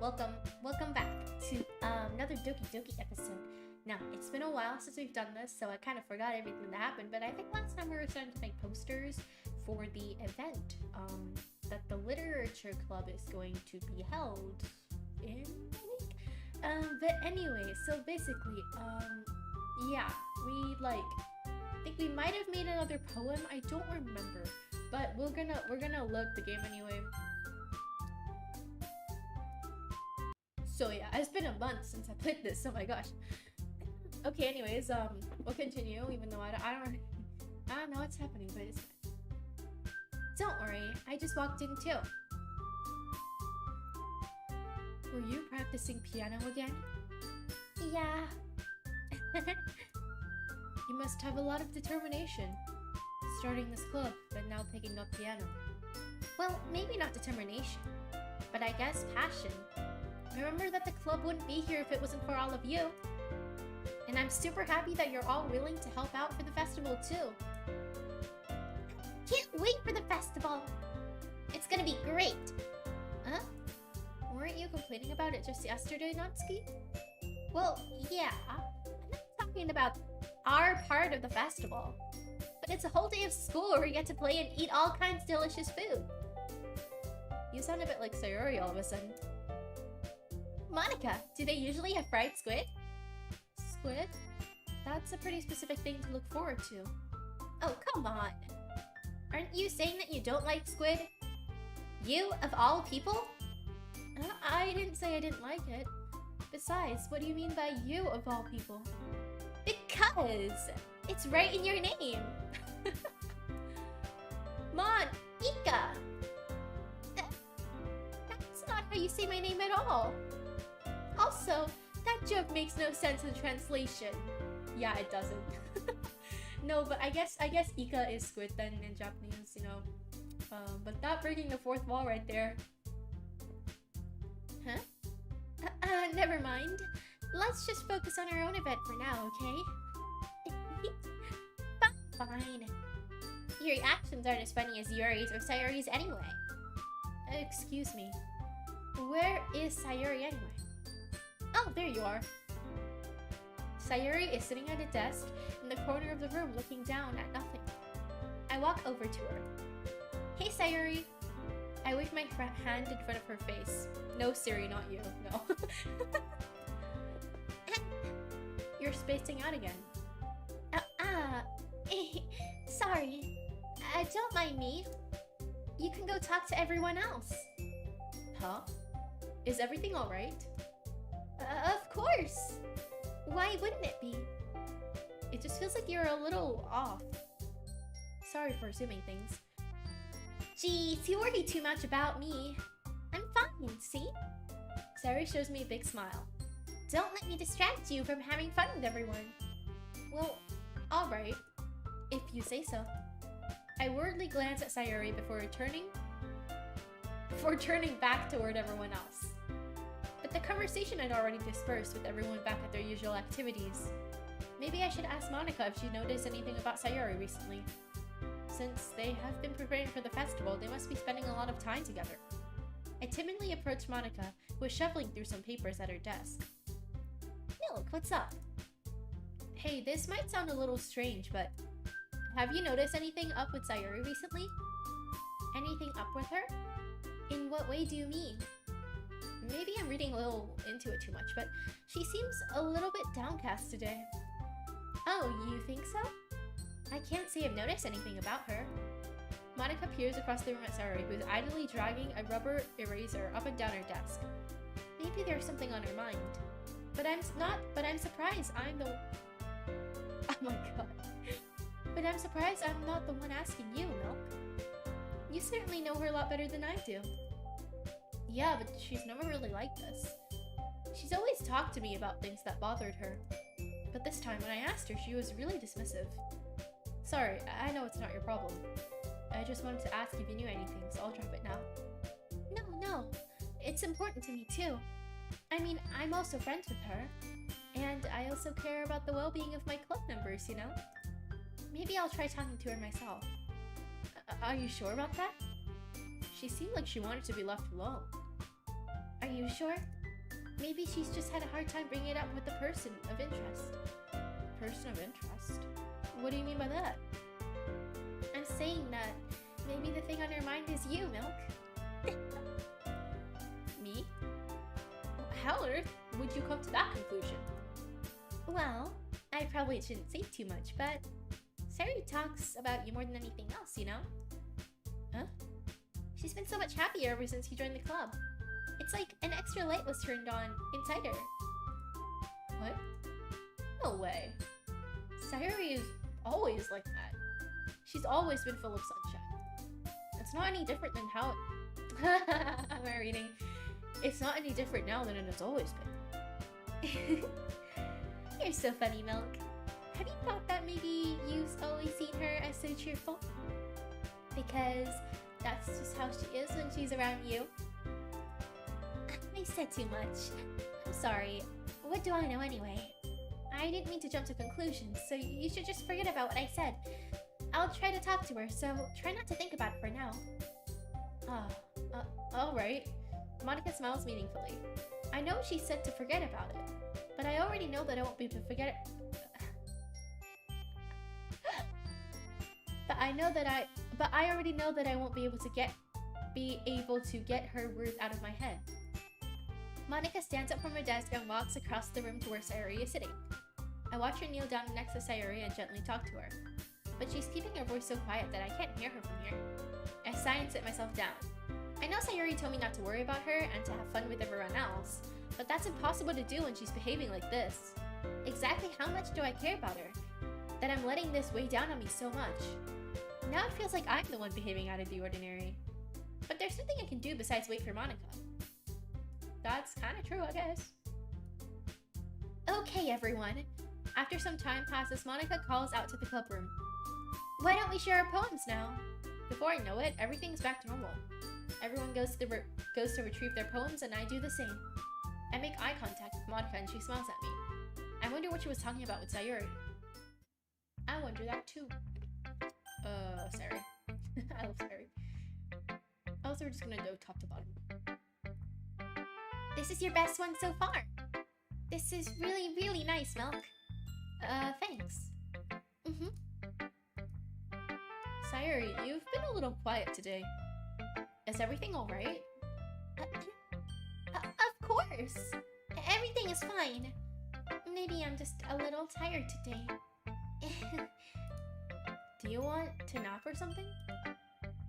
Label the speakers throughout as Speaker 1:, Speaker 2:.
Speaker 1: welcome back to another Doki episode. Now, it's been a while since we've done this, so I kind of forgot everything that happened, but I think last time we were starting to make posters for the event that the literature club is going to be held in, I think? But anyway, so basically, yeah, I think we might have made another poem, I don't remember, but we're gonna load the game anyway. So yeah, it's been a month since I played this, oh my gosh. Okay, anyways, we'll continue, even though I don't know what's happening, but it's fine. Don't worry, I just walked in too. Were you practicing piano again? Yeah. You must have a lot of determination. Starting this club, but now picking up piano. Well, maybe not determination, but I guess passion. Remember that the club wouldn't be here if it wasn't for all of you. And I'm super happy that you're all willing to help out for the festival too. Can't wait for the festival! It's gonna be great! Huh? Weren't you complaining about it just yesterday, Natsuki? Well, yeah. I'm not talking about our part of the festival. But it's a whole day of school where we get to play and eat all kinds of delicious food. You sound a bit like Sayori all of a sudden. Monica, do they usually have fried squid? Squid? That's a pretty specific thing to look forward to. Oh, come on. Aren't you saying that you don't like squid? You, of all people? I didn't say I didn't like it. Besides, what do you mean by you, of all people? Because it's right in your name. Monica! That's not how you say my name at all. Also, that joke makes no sense in translation. Yeah, it doesn't. No, but I guess Ika is squid then in Japanese, you know. But not breaking the fourth wall right there. Huh? Never mind. Let's just focus on our own event for now, okay? Fine. Your reactions aren't as funny as Yuri's or Sayori's anyway. Excuse me. Where is Sayori anyway? Oh, there you are. Sayori is sitting at a desk in the corner of the room looking down at nothing. I walk over to her. Hey, Sayori. I wave my hand in front of her face. No, Siri, not you. No. You're spacing out again. Sorry. Don't mind me. You can go talk to everyone else. Huh? Is everything alright? Of course! Why wouldn't it be? It just feels like you're a little off. Sorry for assuming things. Geez, you worry too much about me. I'm fine, see? Sayori shows me a big smile. Don't let me distract you from having fun with everyone. Well, alright. If you say so. I worriedly glance at Sayori before turning back toward everyone else. But the conversation had already dispersed with everyone back at their usual activities. Maybe I should ask Monica if she noticed anything about Sayori recently. Since they have been preparing for the festival, they must be spending a lot of time together. I timidly approached Monica, who was shuffling through some papers at her desk. Milk, what's up? Hey, this might sound a little strange, but have you noticed anything up with Sayori recently? Anything up with her? In what way do you mean? Maybe I'm reading a little into it too much, but she seems a little bit downcast today. Oh, you think so? I can't say I've noticed anything about her. Monica peers across the room at Sayori, who is idly dragging a rubber eraser up and down her desk. Maybe there's something on her mind. But I'm surprised I'm the... Oh my god. But I'm surprised I'm not the one asking you, Milk. You certainly know her a lot better than I do. Yeah, but she's never really like this. She's always talked to me about things that bothered her. But this time, when I asked her, she was really dismissive. Sorry, I know it's not your problem. I just wanted to ask if you knew anything, so I'll drop it now. No. It's important to me too. I mean, I'm also friends with her. And I also care about the well-being of my club members, you know? Maybe I'll try talking to her myself. Are you sure about that? She seemed like she wanted to be left alone. Are you sure? Maybe she's just had a hard time bringing it up with the person of interest. Person of interest? What do you mean by that? I'm saying that maybe the thing on her mind is you, Milk. Me? How on earth would you come to that conclusion? Well, I probably shouldn't say too much, but Sayuri talks about you more than anything else, you know? Huh? She's been so much happier ever since you joined the club. It's like an extra light was turned on inside her. What? No way. Sayuri is always like that. She's always been full of sunshine. It's not any different than how I'm reading. It's not any different now than it has always been. You're so funny, Milk. Have you thought that maybe you've always seen her as so cheerful? Because that's just how she is when she's around you. I said too much. I'm sorry. What do I know anyway? I didn't mean to jump to conclusions, so you should just forget about what I said. I'll try to talk to her, so try not to think about it for now. Alright. Monica smiles meaningfully. I know she said to forget about it, but I already know that I won't be able to forget it. I already know that I won't be able to get her words out of my head. Monica stands up from her desk and walks across the room to where Sayuri is sitting. I watch her kneel down next to Sayuri and gently talk to her, but she's keeping her voice so quiet that I can't hear her from here. I sigh and sit myself down. I know Sayuri told me not to worry about her and to have fun with everyone else, but that's impossible to do when she's behaving like this. Exactly how much do I care about her, that I'm letting this weigh down on me so much? Now it feels like I'm the one behaving out of the ordinary. But there's nothing I can do besides wait for Monica. That's kinda true, I guess. Okay, everyone. After some time passes, Monica calls out to the club room. Why don't we share our poems now? Before I know it, everything's back to normal. Everyone goes to retrieve their poems, and I do the same. I make eye contact with Monica, and she smiles at me. I wonder what she was talking about with Sayuri. I wonder that too. Sorry. I love Sayuri. Also, we're just gonna go top to bottom. This is your best one so far. This is really, really nice, Milk. Thanks. Sayuri, you've been a little quiet today. Is everything alright? Of course. Everything is fine. Maybe I'm just a little tired today. Do you want to nap or something?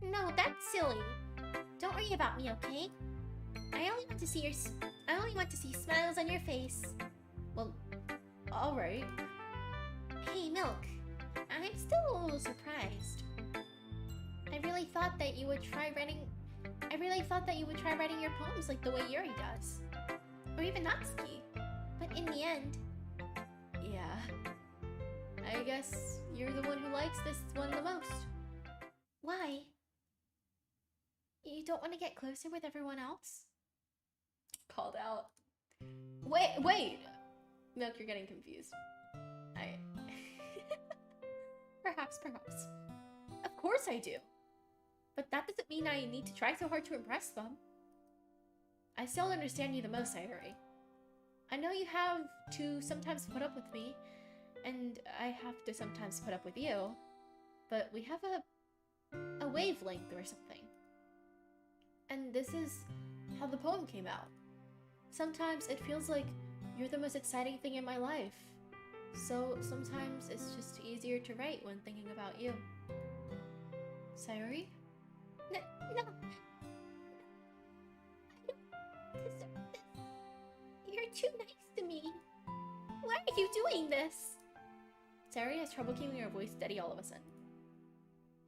Speaker 1: No, that's silly. Don't worry about me, okay? I only want to see smiles on your face. Well, alright. Hey, Milk. I'm still a little surprised. I really thought that you would try writing your poems like the way Yuri does. Or even Natsuki. But in the end... Yeah. I guess you're the one who likes this one the most. Why? You don't want to get closer with everyone else? Called out. Wait! Milk, you're getting confused. Perhaps. Of course I do. But that doesn't mean I need to try so hard to impress them. I still understand you the most, Sayuri. I know you have to sometimes put up with me, and I have to sometimes put up with you, but we have a wavelength or something. And this is how the poem came out. Sometimes it feels like you're the most exciting thing in my life. So sometimes it's just easier to write when thinking about you. Sayuri? No. I don't deserve this. You're too nice to me. Why are you doing this? Sayuri has trouble keeping her voice steady all of a sudden.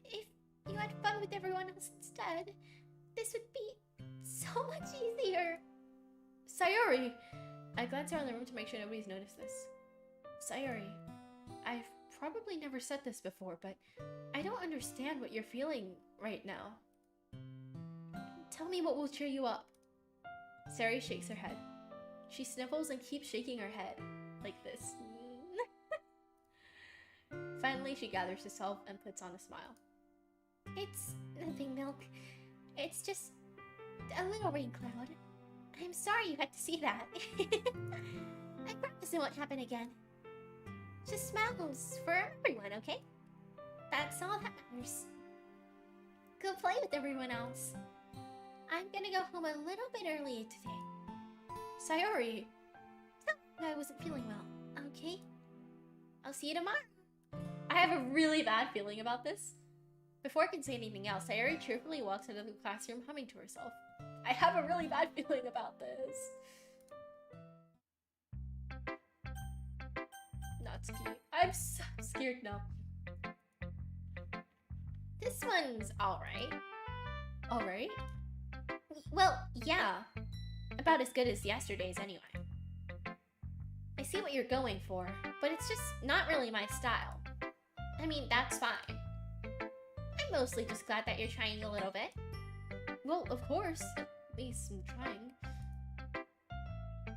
Speaker 1: If you had fun with everyone else instead, this would be so much easier. Sayuri! I glance around the room to make sure nobody's noticed this. Sayuri, I've probably never said this before, but I don't understand what you're feeling right now. Tell me what will cheer you up. Sayuri shakes her head. She sniffles and keeps shaking her head, like this. Finally, she gathers herself and puts on a smile. It's nothing, Milk. It's just a little rain cloud. I'm sorry you had to see that. I promise it won't happen again. Just smiles for everyone, okay? That's all that matters. Go play with everyone else. I'm gonna go home a little bit early today. Sayori! Tell me I wasn't feeling well, okay? I'll see you tomorrow. I have a really bad feeling about this. Before I can say anything else, Sayori cheerfully walks out of the classroom humming to herself. I have a really bad feeling about this. Natsuki. I'm so scared now. This one's alright. Alright? Well, yeah. About as good as yesterday's anyway. I see what you're going for, but it's just not really my style. I mean, that's fine. I'm mostly just glad that you're trying a little bit. Well, of course. At least I'm trying.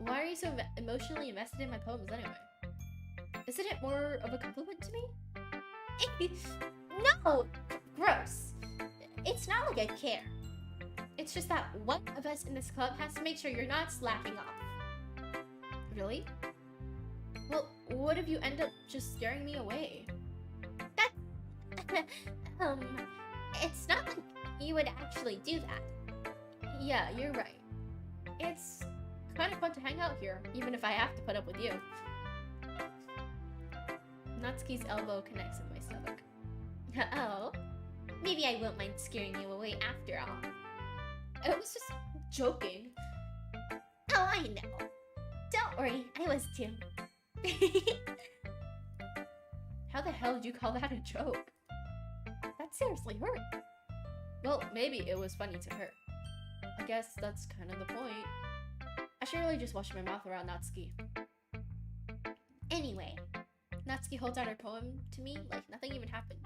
Speaker 1: Why are you so emotionally invested in my poems anyway? Isn't it more of a compliment to me? No! Gross. It's not like I care. It's just that one of us in this club has to make sure you're not slacking off. Really? Well, what if you end up just scaring me away? That... It's not like you would actually do that. Yeah, you're right. It's kind of fun to hang out here, even if I have to put up with you. Natsuki's elbow connects with my stomach. Oh, maybe I won't mind scaring you away after all. I was just joking. Oh, I know. Don't worry, I was too. How the hell did you call that a joke? That seriously hurt. Well, maybe it was funny to her. I guess that's kind of the point. I should really just wash my mouth around Natsuki. Anyway, Natsuki holds out her poem to me like nothing even happened.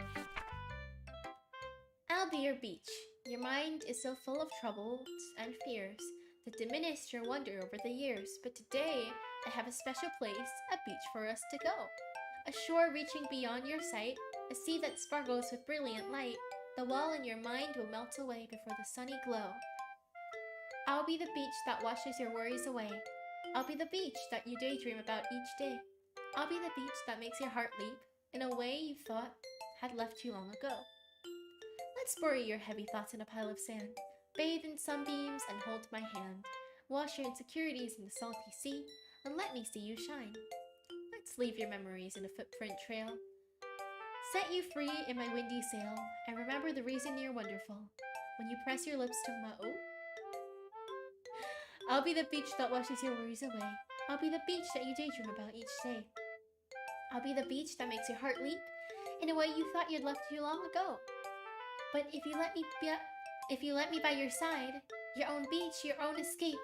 Speaker 1: I'll be your beach. Your mind is so full of troubles and fears that diminished your wonder over the years. But today, I have a special place, a beach for us to go. A shore reaching beyond your sight, a sea that sparkles with brilliant light. The wall in your mind will melt away before the sunny glow. I'll be the beach that washes your worries away. I'll be the beach that you daydream about each day. I'll be the beach that makes your heart leap in a way you thought had left you long ago. Let's bury your heavy thoughts in a pile of sand. Bathe in sunbeams and hold my hand. Wash your insecurities in the salty sea and let me see you shine. Let's leave your memories in a footprint trail. Set you free in my windy sail and remember the reason you're wonderful. When you press your lips to my I'll be the beach that washes your worries away. I'll be the beach that you daydream about each day. I'll be the beach that makes your heart leap in a way you thought you'd left you long ago. But if you let me by your side, your own beach, your own escape,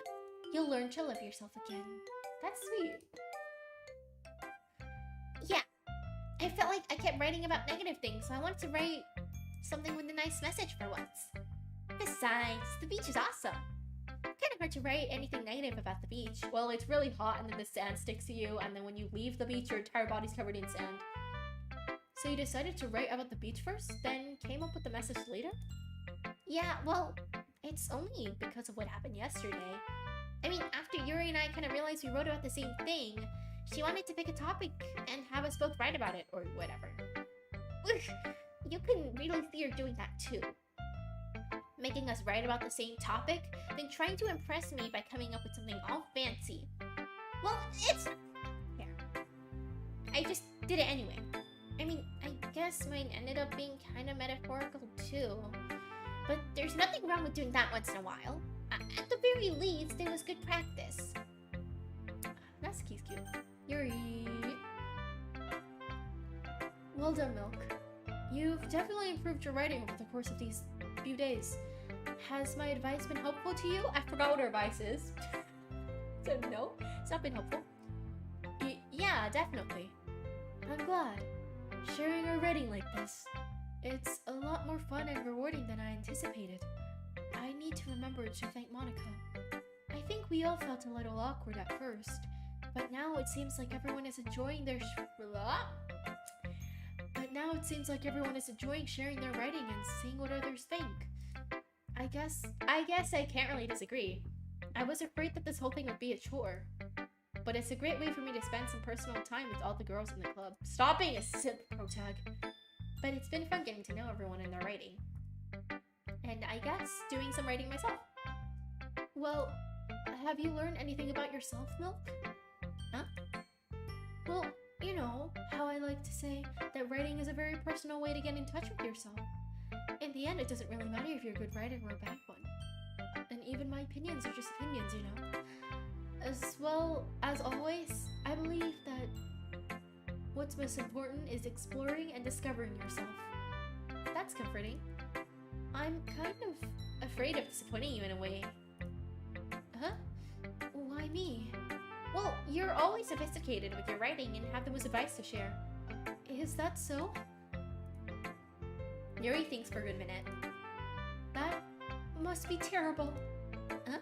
Speaker 1: you'll learn to love yourself again. That's sweet. Yeah, I felt like I kept writing about negative things, so I wanted to write something with a nice message for once. Besides, the beach is awesome. Kind of hard to write anything negative about the beach. Well, it's really hot and then the sand sticks to you, and then when you leave the beach, your entire body's covered in sand. So you decided to write about the beach first, then came up with the message later? Yeah, well, it's only because of what happened yesterday. I mean, after Yuri and I kind of realized we wrote about the same thing, she wanted to pick a topic and have us both write about it, or whatever. You can really see her doing that too. Making us write about the same topic, then trying to impress me by coming up with something all fancy. Well, it's fair. I just did it anyway. I mean, I guess mine ended up being kind of metaphorical too. But there's nothing wrong with doing that once in a while. At the very least, it was good practice. That's cute. Yuri. Well done, Milk. You've definitely improved your writing over the course of these few days. Has my advice been helpful to you? I forgot what her advice is. So no, it's not been helpful. Yeah, definitely. I'm glad. Sharing our writing like this, it's a lot more fun and rewarding than I anticipated. I need to remember to thank Monica. I think we all felt a little awkward at first, but now it seems like everyone is enjoying sharing their writing and seeing what others think. I guess I can't really disagree. I was afraid that this whole thing would be a chore. But it's a great way for me to spend some personal time with all the girls in the club. Stop being a simp, protag. But it's been fun getting to know everyone in their writing. And I guess doing some writing myself. Well, have you learned anything about yourself, Milk? Huh? Well, you know how I like to say that writing is a very personal way to get in touch with yourself. In the end, it doesn't really matter if you're a good writer or a bad one. And even my opinions are just opinions, you know? As well as always, I believe that what's most important is exploring and discovering yourself. That's comforting. I'm kind of afraid of disappointing you in a way. Huh? Why me? Well, you're always sophisticated with your writing and have the most advice to share. Is that so? Yuri thinks for a good minute. That must be terrible. Huh?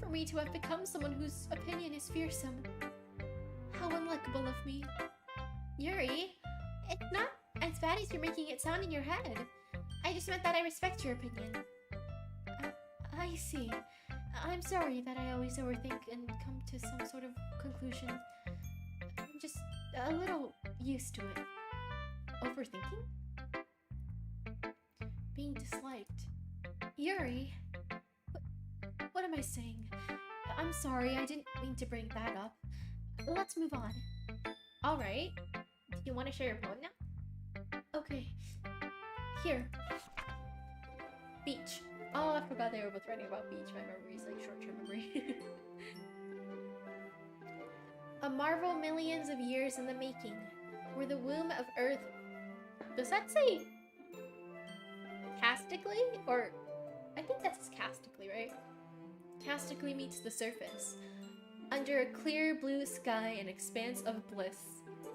Speaker 1: For me to have become someone whose opinion is fearsome. How unlikable of me. Yuri, it's not as bad as you're making it sound in your head. I just meant that I respect your opinion. I see. I'm sorry that I always overthink and come to some sort of conclusion. I'm just a little used to it. Overthinking? Being disliked. Yuri! What am I saying? I'm sorry, I didn't mean to bring that up. Let's move on. Alright. Do you want to share your poem now? Okay. Here. Beach. Oh, I forgot they were both writing about beach. My memory is like short-term memory. A marvel millions of years in the making, where the womb of Earth... Does that say... castically? Or... I think that says castically, right? Castically meets the surface. Under a clear blue sky, an expanse of bliss.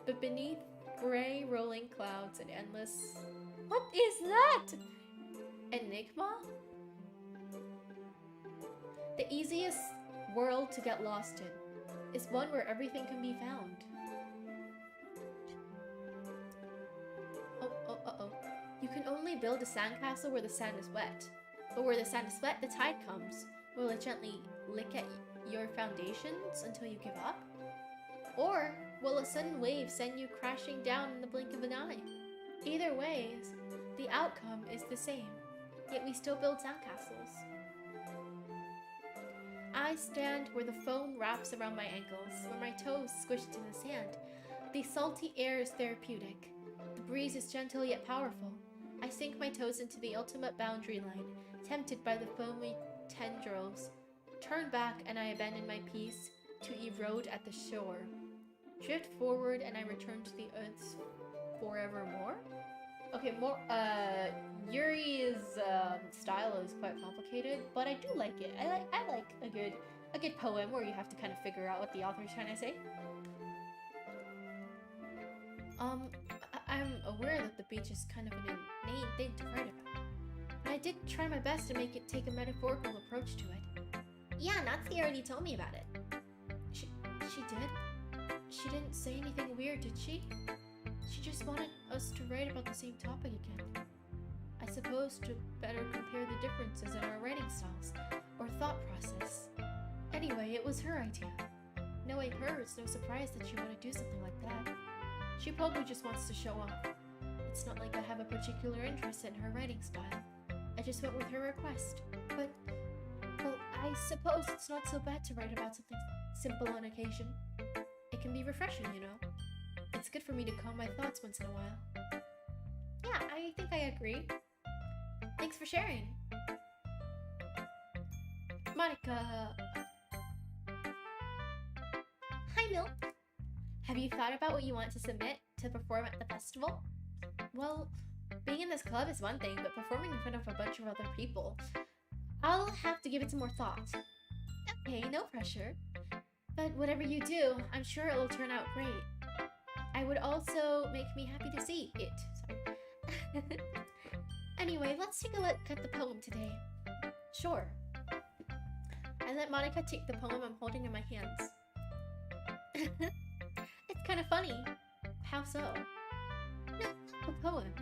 Speaker 1: But beneath gray rolling clouds and endless... What is that? Enigma? The easiest world to get lost in is one where everything can be found. Oh. You can only build a sandcastle where the sand is wet. But where the sand is wet, the tide comes. Will it gently lick at your foundations until you give up? Or will a sudden wave send you crashing down in the blink of an eye? Either way, the outcome is the same. Yet we still build sandcastles. I stand where the foam wraps around my ankles, where my toes squish to the sand. The salty air is therapeutic. The breeze is gentle yet powerful. I sink my toes into the ultimate boundary line, tempted by the foamy tendrils. Turn back and I abandon my peace to erode at the shore. Drift forward and I return to the earth's forevermore? Okay, Yuri's style is quite complicated, but I do like it. I like a good poem where you have to kind of figure out what the author's trying to say. I'm aware that the beach is kind of an inane thing to write about, but I did try my best to make it take a metaphorical approach to it. Yeah, Natsuki already told me about it. She did? She didn't say anything weird, did she? She just wanted us to write about the same topic again. I suppose to better compare the differences in our writing styles, or thought process. Anyway, it was her idea. Knowing her, it's no surprise that she would do something like that. She probably just wants to show off. It's not like I have a particular interest in her writing style. I just went with her request. But, well, I suppose it's not so bad to write about something simple on occasion. It can be refreshing, you know? It's good for me to calm my thoughts once in a while. Yeah, I think I agree. Thanks for sharing. Monica. Hi, Milk. Have you thought about what you want to submit to perform at the festival? Well, being in this club is one thing, but performing in front of a bunch of other people, I'll have to give it some more thought. Okay, no pressure. But whatever you do, I'm sure it'll turn out great. I would also make me happy to see it. Sorry. Anyway, let's take a look at the poem today. Sure. I let Monica take the poem I'm holding in my hands. It's kind of funny. How so? No, the poem.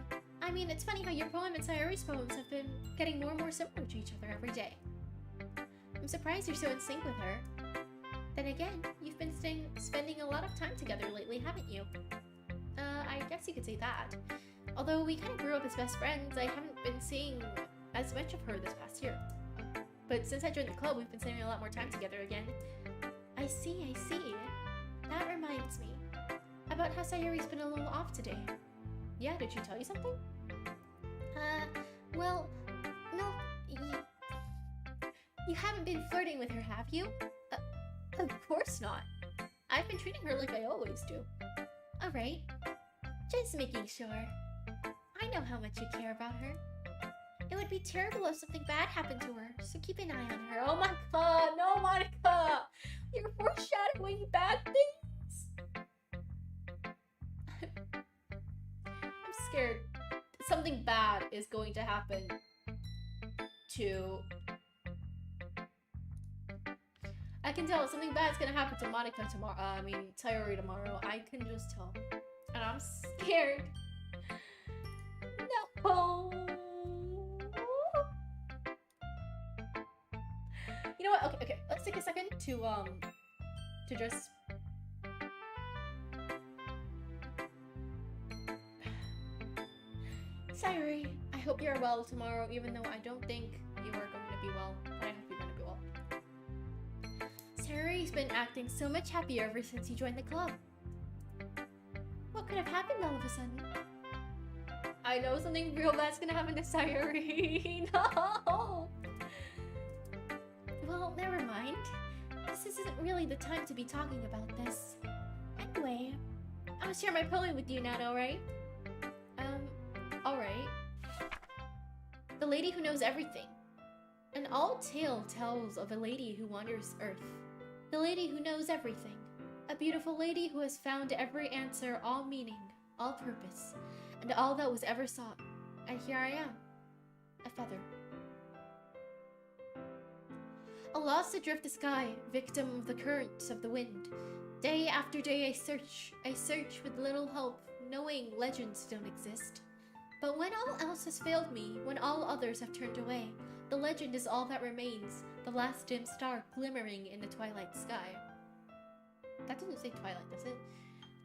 Speaker 1: I mean, it's funny how your poem and Sayori's poems have been getting more and more similar to each other every day. I'm surprised you're so in sync with her. Then again, you've been spending a lot of time together lately, haven't you? I guess you could say that. Although we kind of grew up as best friends, I haven't been seeing as much of her this past year. But since I joined the club, we've been spending a lot more time together again. I see. That reminds me about how Sayori's been a little off today. Yeah, did she tell you something? Well, no, you haven't been flirting with her, have you? Of course not. I've been treating her like I always do. Alright, just making sure. I know how much you care about her. It would be terrible if something bad happened to her, so keep an eye on her. Oh my god, no Monica! You're foreshadowing bad things! I'm scared. Something bad is going to happen to... I can tell something bad's gonna happen to Monica tomorrow. Sayori tomorrow. I can just tell. And I'm scared. No! You know what? Okay. Let's take a second to just... Sayori, I hope you're well tomorrow, even though I don't think you are going to be well. But I hope you're going to be well. Sayori's been acting so much happier ever since you joined the club. What could have happened all of a sudden? I know something real bad's gonna happen to Sayori. No! Well, never mind. This isn't really the time to be talking about this. Anyway, I'm gonna share my poem with you, Nato, right? Alright. The Lady Who Knows Everything. An old tale tells of a lady who wanders Earth. The lady who knows everything. A beautiful lady who has found every answer, all meaning, all purpose, and all that was ever sought. And here I am. A feather. A lost adrift the sky, victim of the currents of the wind. Day after day I search with little hope, knowing legends don't exist. But when all else has failed me, when all others have turned away, the legend is all that remains, the last dim star glimmering in the twilight sky. That doesn't say twilight, does it?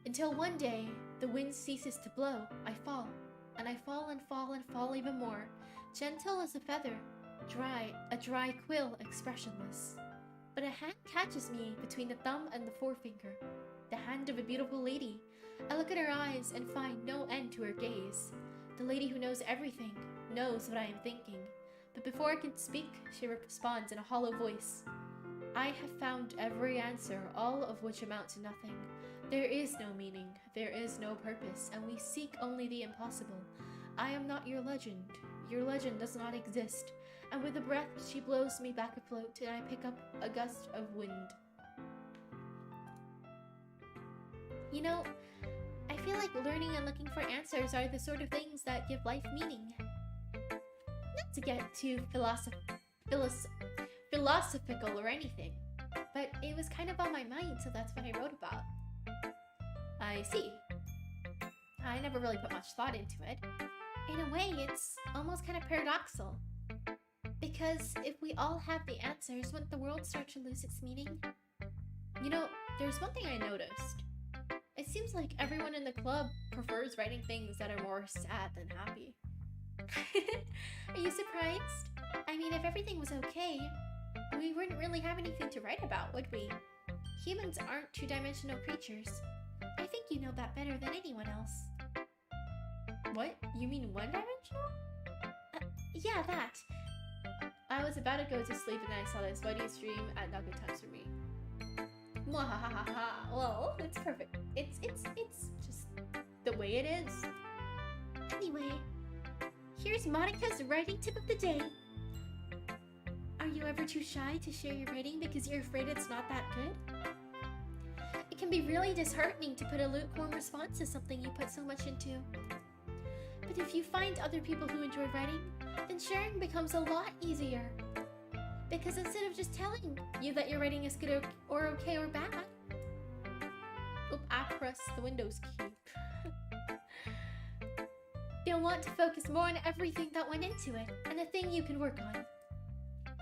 Speaker 1: Until one day, the wind ceases to blow, I fall. And I fall and fall and fall even more, gentle as a feather, a dry quill, expressionless. But a hand catches me between the thumb and the forefinger, the hand of a beautiful lady. I look at her eyes and find no end to her gaze. The lady who knows everything, knows what I am thinking. But before I can speak, she responds in a hollow voice. I have found every answer, all of which amount to nothing. There is no meaning, there is no purpose, and we seek only the impossible. I am not your legend. Your legend does not exist. And with a breath, she blows me back afloat, and I pick up a gust of wind. You know, I feel like learning and looking for answers are the sort of things that give life meaning. Not to get too philosophical or anything, but it was kind of on my mind, so that's what I wrote about. I see. I never really put much thought into it. In a way, it's almost kind of paradoxical. Because if we all have the answers, wouldn't the world start to lose its meaning? You know, there's one thing I noticed. It seems like everyone in the club prefers writing things that are more sad than happy. Are you surprised? I mean, if everything was okay, we wouldn't really have anything to write about, would we? Humans aren't two-dimensional creatures. I think you know that better than anyone else. What? You mean one-dimensional? Yeah, that. I was about to go to sleep and then I saw this buddy stream at not good times for me. Mwahahaha. Well, it's perfect. It's just the way it is. Anyway, here's Monica's writing tip of the day. Are you ever too shy to share your writing because you're afraid it's not that good? It can be really disheartening to put a lukewarm response to something you put so much into. But if you find other people who enjoy writing, then sharing becomes a lot easier. Because instead of just telling you that your writing is good or okay or bad, oop, I pressed the Windows key. You'll want to focus more on everything that went into it and the thing you can work on.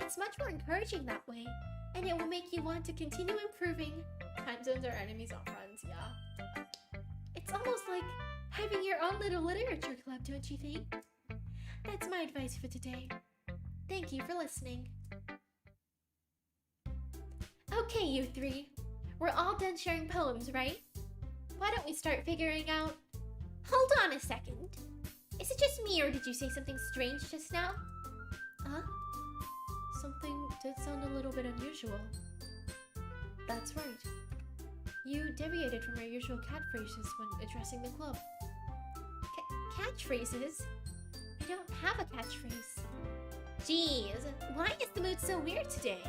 Speaker 1: It's much more encouraging that way, and it will make you want to continue improving. Time zones are enemies, not friends, yeah. It's almost like having your own little literature club, don't you think? That's my advice for today. Thank you for listening. Okay, you three. We're all done sharing poems, right? Why don't we start figuring out... Hold on a second. Is it just me, or did you say something strange just now? Huh? Something did sound a little bit unusual. That's right. You deviated from your usual catchphrases when addressing the club. Catchphrases? I don't have a catchphrase. Jeez, why is the mood so weird today?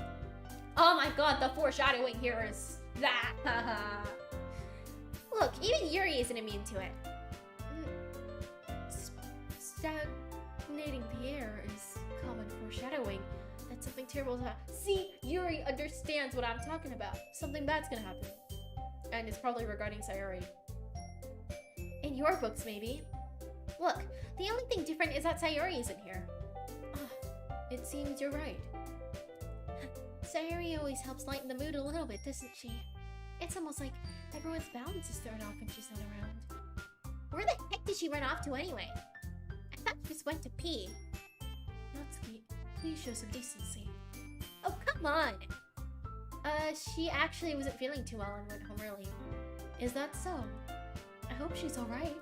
Speaker 1: Oh my god, the foreshadowing here is that. Look, even Yuri isn't immune to it. Stagnating the air is common foreshadowing. That's something terrible to happen. See, Yuri understands what I'm talking about. Something bad's gonna happen. And it's probably regarding Sayori. In your books, maybe. Look, the only thing different is that Sayori isn't here. It seems you're right. Sayori always helps lighten the mood a little bit, doesn't she? It's almost like everyone's balance is thrown off when she's not around. Where the heck did she run off to anyway? I thought she just went to pee. Natsuki, please show some decency. Oh, come on! She actually wasn't feeling too well and went home early. Is that so? I hope she's alright.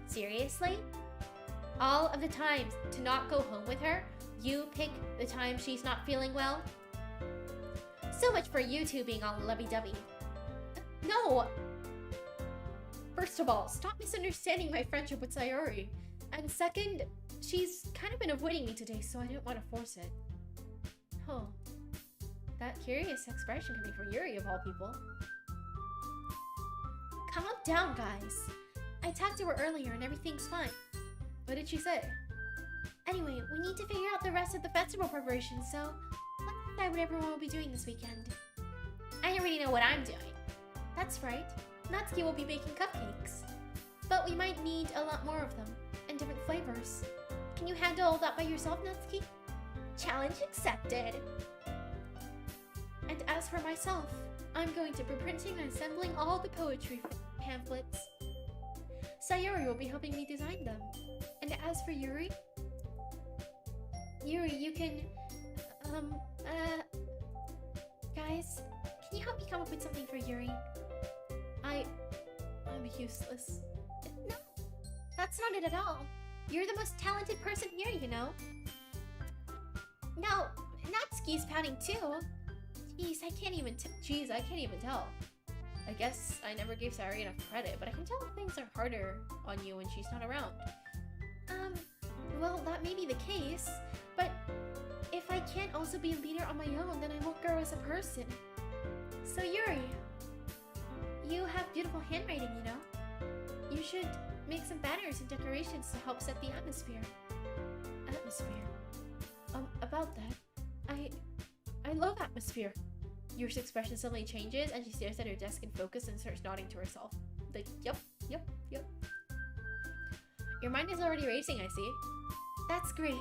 Speaker 1: Seriously? All of the times to not go home with her, you pick the time she's not feeling well? So much for you two being all lovey-dovey. No! First of all, stop misunderstanding my friendship with Sayori. And second, she's kind of been avoiding me today, so I didn't want to force it. Huh. That curious expression coming from Yuri of all people. Calm down, guys. I talked to her earlier and everything's fine. What did she say? Anyway, we need to figure out the rest of the festival preparations, so let's decide what everyone will be doing this weekend. I already know what I'm doing. That's right. Natsuki will be baking cupcakes. But we might need a lot more of them, and different flavors. Can you handle all that by yourself, Natsuki? Challenge accepted! And as for myself, I'm going to be printing and assembling all the poetry pamphlets. Sayori will be helping me design them. And as for Yuri, you can, guys, can you help me come up with something for Yuri? I'm useless. No, that's not it at all. You're the most talented person here, you know. No, Natsuki's pouting too. Jeez, I can't even tell. I guess I never gave Sayori enough credit, but I can tell things are harder on you when she's not around. Well, that may be the case, but if I can't also be a leader on my own, then I won't grow as a person. So Yuri, you have beautiful handwriting, you know? You should make some banners and decorations to help set the atmosphere. About that, I love atmosphere. Yuri's expression suddenly changes and she stares at her desk in focus and starts nodding to herself. Like, yep. Your mind is already racing, I see. That's great.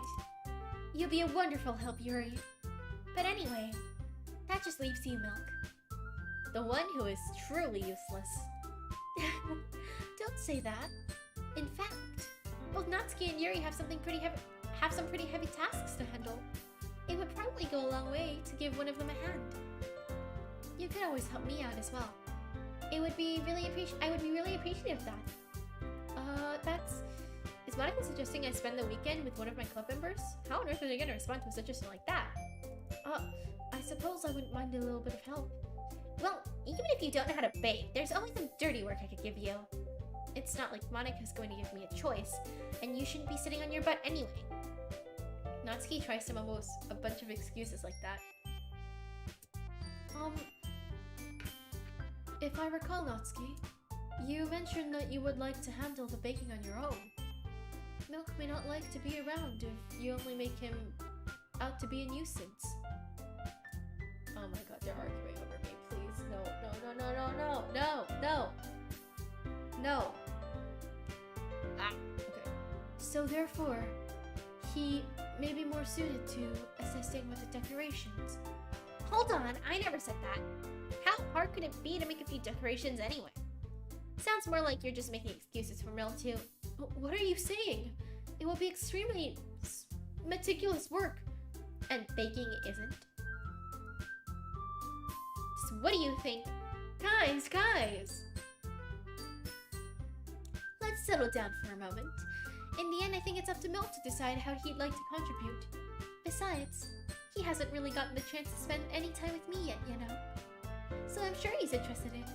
Speaker 1: You'll be a wonderful help, Yuri. But anyway, that just leaves you, Milk. The one who is truly useless. Don't say that. In fact, both Natsuki and Yuri have some pretty heavy tasks to handle. It would probably go a long way to give one of them a hand. You could always help me out as well. I would be really appreciative of that. Is Monica suggesting I spend the weekend with one of my club members? How on earth are they gonna respond to a suggestion like that? I suppose I wouldn't mind a little bit of help. Well, even if you don't know how to bake, there's always some dirty work I could give you. It's not like Monica's going to give me a choice, and you shouldn't be sitting on your butt anyway. Natsuki tries to mumble a bunch of excuses like that. If I recall, Natsuki, you mentioned that you would like to handle the baking on your own. Milk may not like to be around if you only make him out to be a nuisance. Oh my god, they're arguing over me, please. No. Ah, okay. So therefore, he maybe more suited to assisting with the decorations. Hold on, I never said that. How hard could it be to make a few decorations anyway? Sounds more like you're just making excuses for Mel too. What are you saying? It will be extremely meticulous work. And baking isn't. So what do you think? Guys! Let's settle down for a moment. In the end, I think it's up to Mel to decide how he'd like to contribute. Besides, he hasn't really gotten the chance to spend any time with me yet, you know. So I'm sure he's interested in.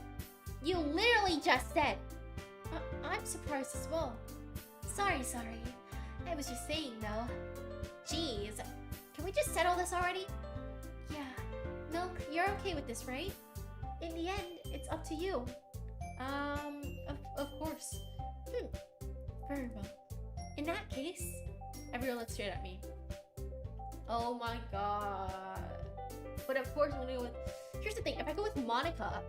Speaker 1: You literally just said! I'm surprised as well. Sorry. I was just saying, though. Jeez. Can we just settle this already? Yeah. Milk, you're okay with this, right? In the end, it's up to you. Of course. Very well. In that case, everyone looked straight at me. Oh my god. But of course, I'm gonna go with... Here's the thing, if I go with Monica,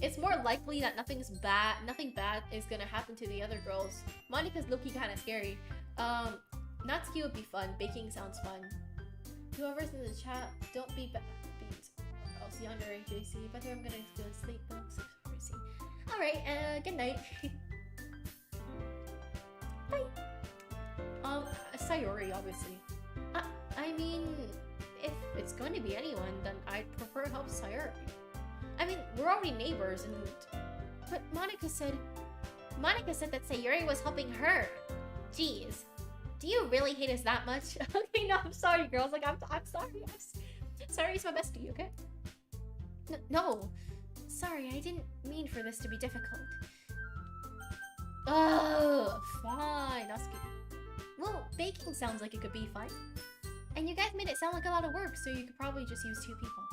Speaker 1: it's more likely that nothing bad is gonna happen to the other girls. Monica's low-key kind of scary. Natsuki would be fun. Baking sounds fun. Whoever's in the chat, don't be bad. I'll see you under AJC. But I'm gonna go to sleep. Alright, good night. Bye. Sayori, obviously. I mean, if it's going to be anyone, then I'd prefer help Sayori. I mean, we're already neighbors, and... But Monica said that Sayori was helping her. Jeez. Do you really hate us that much? Okay, no, I'm sorry, girls. Like, I'm sorry. Sayori's my bestie, okay? No. Sorry, I didn't mean for this to be difficult. Oh, fine. Natsuki. Well, baking sounds like it could be fun. And you guys made it sound like a lot of work, so you could probably just use 2 people.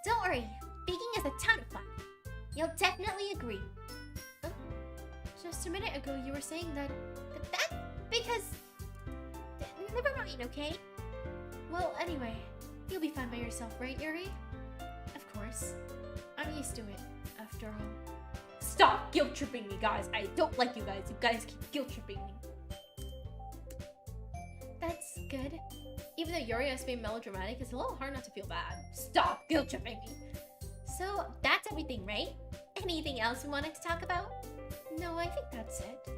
Speaker 1: Don't worry. Baking is a ton of fun. You'll definitely agree. Just a minute ago, you were saying that's because... Never mind, okay? Well, anyway, you'll be fine by yourself, right, Yuri? Of course. I'm used to it, after all. Stop guilt-tripping me, guys. I don't like you guys. You guys keep guilt-tripping me. That's good. Even though Yuri has been melodramatic, it's a little hard not to feel bad. Stop guilt-tripping me. So, that's everything, right? Anything else we wanted to talk about? No, I think that's it.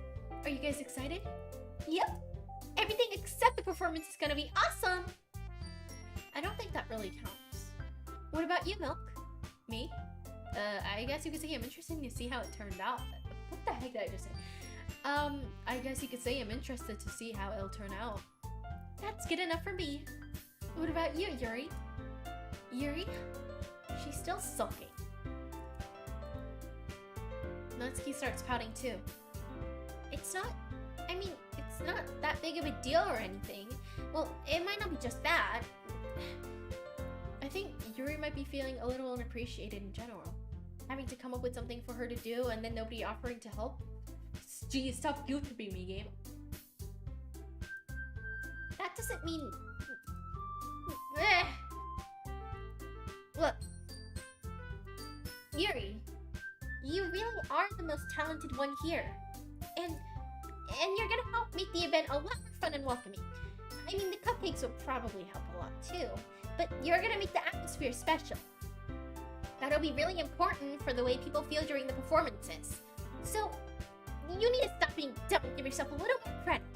Speaker 1: Are you guys excited? Yep. Everything except the performance is gonna be awesome. I don't think that really counts. What about you, Milk? Me? I guess you could say I'm interested to see how it turned out. What the heck did I just say? I guess you could say I'm interested to see how it'll turn out. That's good enough for me. What about you, Yuri? Yuri? She's still sulking. Natsuki starts pouting too. It's not that big of a deal or anything. Well, it might not be just that. I think Yuri might be feeling a little unappreciated in general. Having to come up with something for her to do and then nobody offering to help. Geez, stop guilt-tripping me, game. That doesn't mean... Look. Yuri, you really are the most talented one here. And you're gonna help make the event a lot more fun and welcoming. I mean, the cupcakes will probably help a lot too, but you're gonna make the atmosphere special. That'll be really important for the way people feel during the performances. So, you need to stop being dumb and give yourself a little more credit.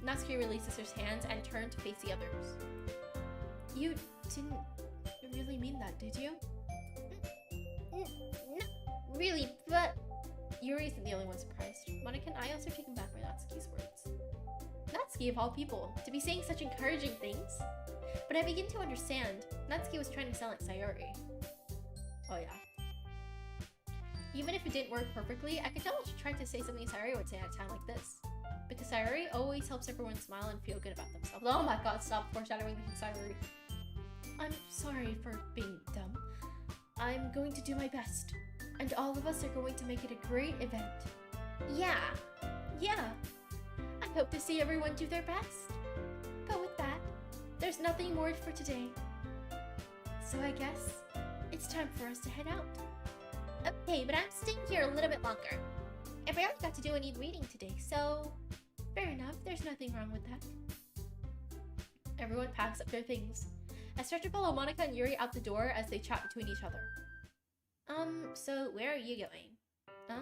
Speaker 1: Natsuki releases her hands and turns to face the others. You didn't really mean that, did you? Not really, but... Yuri isn't the only one surprised. Monica and I also taken back by Natsuki's words. Natsuki, of all people, to be saying such encouraging things. But I begin to understand. Natsuki was trying to sound like Sayori. Oh yeah. Even if it didn't work perfectly, I could tell she tried to say something Sayori would say at a time like this. Because Sayori always helps everyone smile and feel good about themselves. Oh my god, stop foreshadowing Sayori. I'm sorry for being dumb. I'm going to do my best. And all of us are going to make it a great event. Yeah. I hope to see everyone do their best. But with that, there's nothing more for today. So I guess it's time for us to head out. Okay, but I'm staying here a little bit longer. I barely got to do any reading today, so... Fair enough, there's nothing wrong with that. Everyone packs up their things. I start to follow Monica and Yuri out the door as they chat between each other. So where are you going? Huh?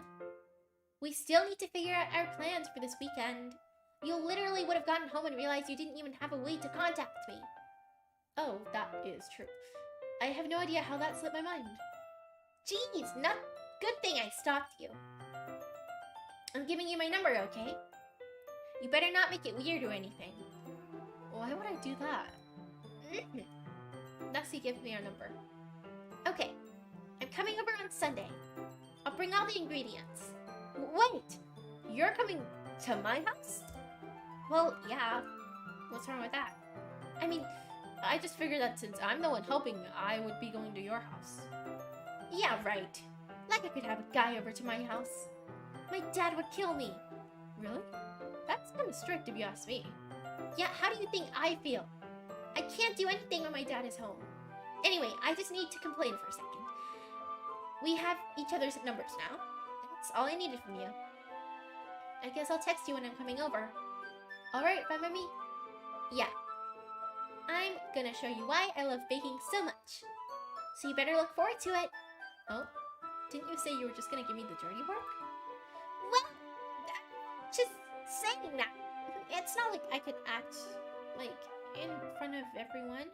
Speaker 1: We still need to figure out our plans for this weekend. You literally would have gotten home and realized you didn't even have a way to contact me. Oh, that is true. I have no idea how that slipped my mind. Jeez, not good thing I stopped you. I'm giving you my number, okay? You better not make it weird or anything. Why would I do that? Nessie, give me your number. Okay, I'm coming over on Sunday. I'll bring all the ingredients. Wait, you're coming to my house? Well, yeah. What's wrong with that? I mean, I just figured that since I'm the one helping, I would be going to your house. Yeah, right. Like I could have a guy over to my house. My dad would kill me. Really? That's kind of strict if you ask me. Yeah, how do you think I feel? I can't do anything when my dad is home. Anyway, I just need to complain for a second. We have each other's numbers now. That's all I needed from you. I guess I'll text you when I'm coming over. Alright, bye, mommy. Yeah. I'm gonna show you why I love baking so much. So you better look forward to it. Oh? Didn't you say you were just gonna give me the dirty work? Well, just saying that. It's not like I could act, like, in front of everyone.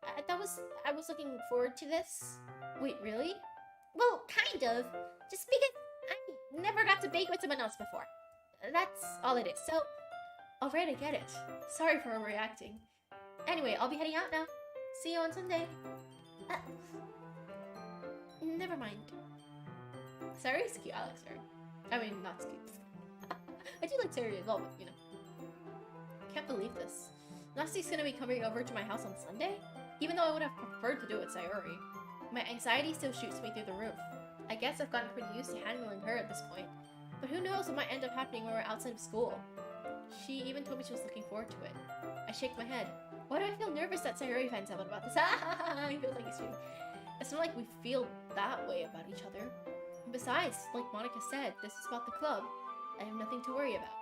Speaker 1: I was looking forward to this. Wait, really? Well, kind of. Just because I never got to bake with someone else before. That's all it is. So, alright, I get it. Sorry for overreacting. Anyway, I'll be heading out now. See you on Sunday. Never mind. Sayori's cute. I like Sayori. I mean, not cute. I do like Sayori as well, but you know. Can't believe this. Nasti's gonna be coming over to my house on Sunday? Even though I would have preferred to do it with Sayori. My anxiety still shoots me through the roof. I guess I've gotten pretty used to handling her at this point. But who knows what might end up happening when we're outside of school. She even told me she was looking forward to it. I shake my head. Why do I feel nervous that Sayori finds out about this? He feels like he's cheating. It's not like we feel that way about each other. And besides, like Monica said, this is about the club. I have nothing to worry about.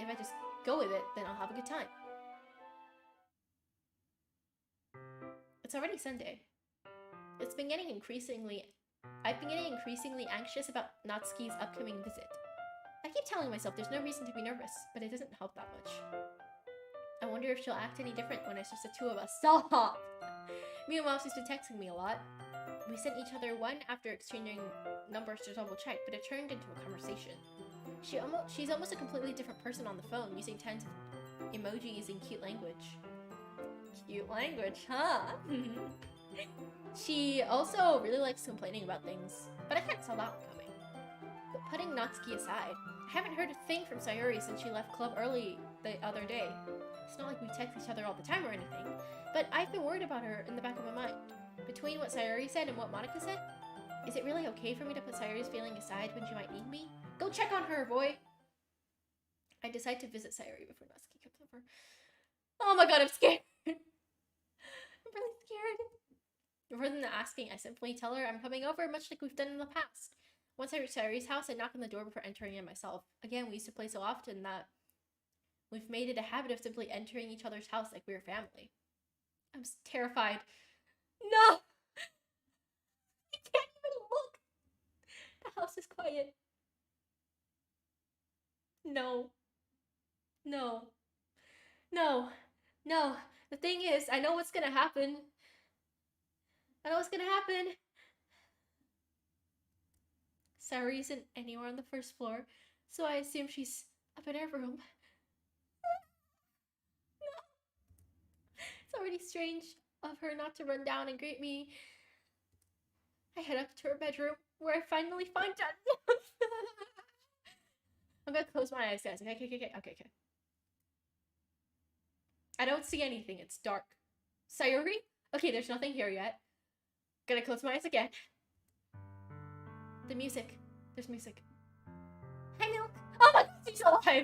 Speaker 1: If I just go with it, then I'll have a good time. It's already Sunday. I've been getting increasingly anxious about Natsuki's upcoming visit. I keep telling myself there's no reason to be nervous, but it doesn't help that much. I wonder if she'll act any different when it's just the two of us. Stop! Meanwhile, she's been texting me a lot. We sent each other one after exchanging numbers to double check, but it turned into a conversation. She's almost a completely different person on the phone, using tons of emojis and cute language. Cute language, huh? She also really likes complaining about things, but I can't saw that one coming. But putting Natsuki aside, I haven't heard a thing from Sayori since she left club early the other day. It's not like we text each other all the time or anything, but I've been worried about her in the back of my mind. Between what Sayori said and what Monica said, is it really okay for me to put Sayori's feeling aside when she might need me? Go check on her, boy! I decide to visit Sayori before Natsuki comes over. Oh my god, I'm scared! I'm really scared. Rather than asking, I simply tell her I'm coming over, much like we've done in the past. Once I reach Sayori's house, I knock on the door before entering it myself. Again, we used to play so often that we've made it a habit of simply entering each other's house like we're family. I'm terrified. No! I can't even look! The house is quiet. No. No. No. No. The thing is, I know what's gonna happen. I know what's gonna happen. Sayori isn't anywhere on the first floor, so I assume she's up in her room. No. It's already strange of her not to run down and greet me. I head up to her bedroom, where I finally find out. I'm gonna close my eyes, guys. Okay. I don't see anything. It's dark. Sayori? Okay, there's nothing here yet. Gonna close my eyes again. The music. There's music. Hi, Milk. Oh my god, she's alive! I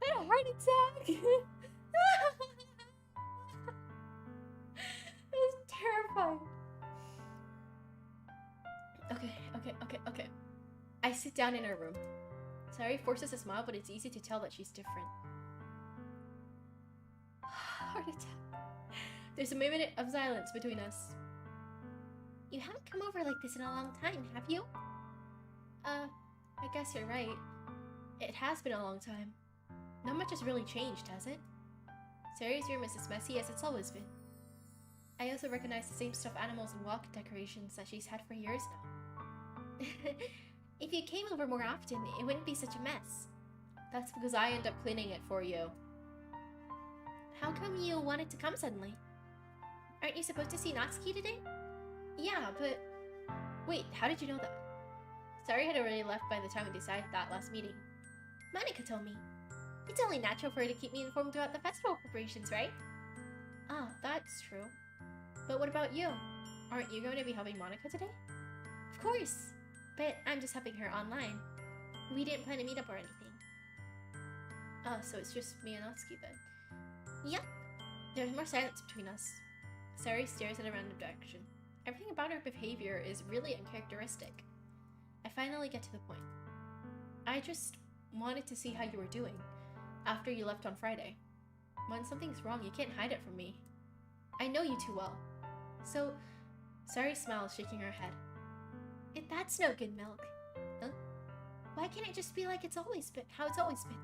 Speaker 1: had a heart attack! It was terrifying. Okay. I sit down in her room. Sayori forces a smile, but it's easy to tell that she's different. heart attack. There's a minute of silence between us. You haven't come over like this in a long time, have you? I guess you're right. It has been a long time. Not much has really changed, has it? Sayori's room is as messy as it's always been. I also recognize the same stuffed animals and wall decorations that she's had for years now. If you came over more often, it wouldn't be such a mess. That's because I end up cleaning it for you. How come you wanted to come suddenly? Aren't you supposed to see Natsuki today? Yeah, but... Wait, how did you know that? Sayori had already left by the time we decided that last meeting. Monica told me. It's only natural for her to keep me informed about the festival preparations, right? Ah, that's true. But what about you? Aren't you going to be helping Monica today? Of course! But I'm just helping her online. We didn't plan to meet up or anything. Oh, so it's just me and Natsuki then. Yep. There's more silence between us. Sayori stares in a random direction. Everything about her behavior is really uncharacteristic. I finally get to the point. I just wanted to see how you were doing after you left on Friday. When something's wrong, you can't hide it from me. I know you too well. So, Sayori smiles, shaking her head. That's no good, Milk. Huh? Why can't it just be like it's always been, how it's always been?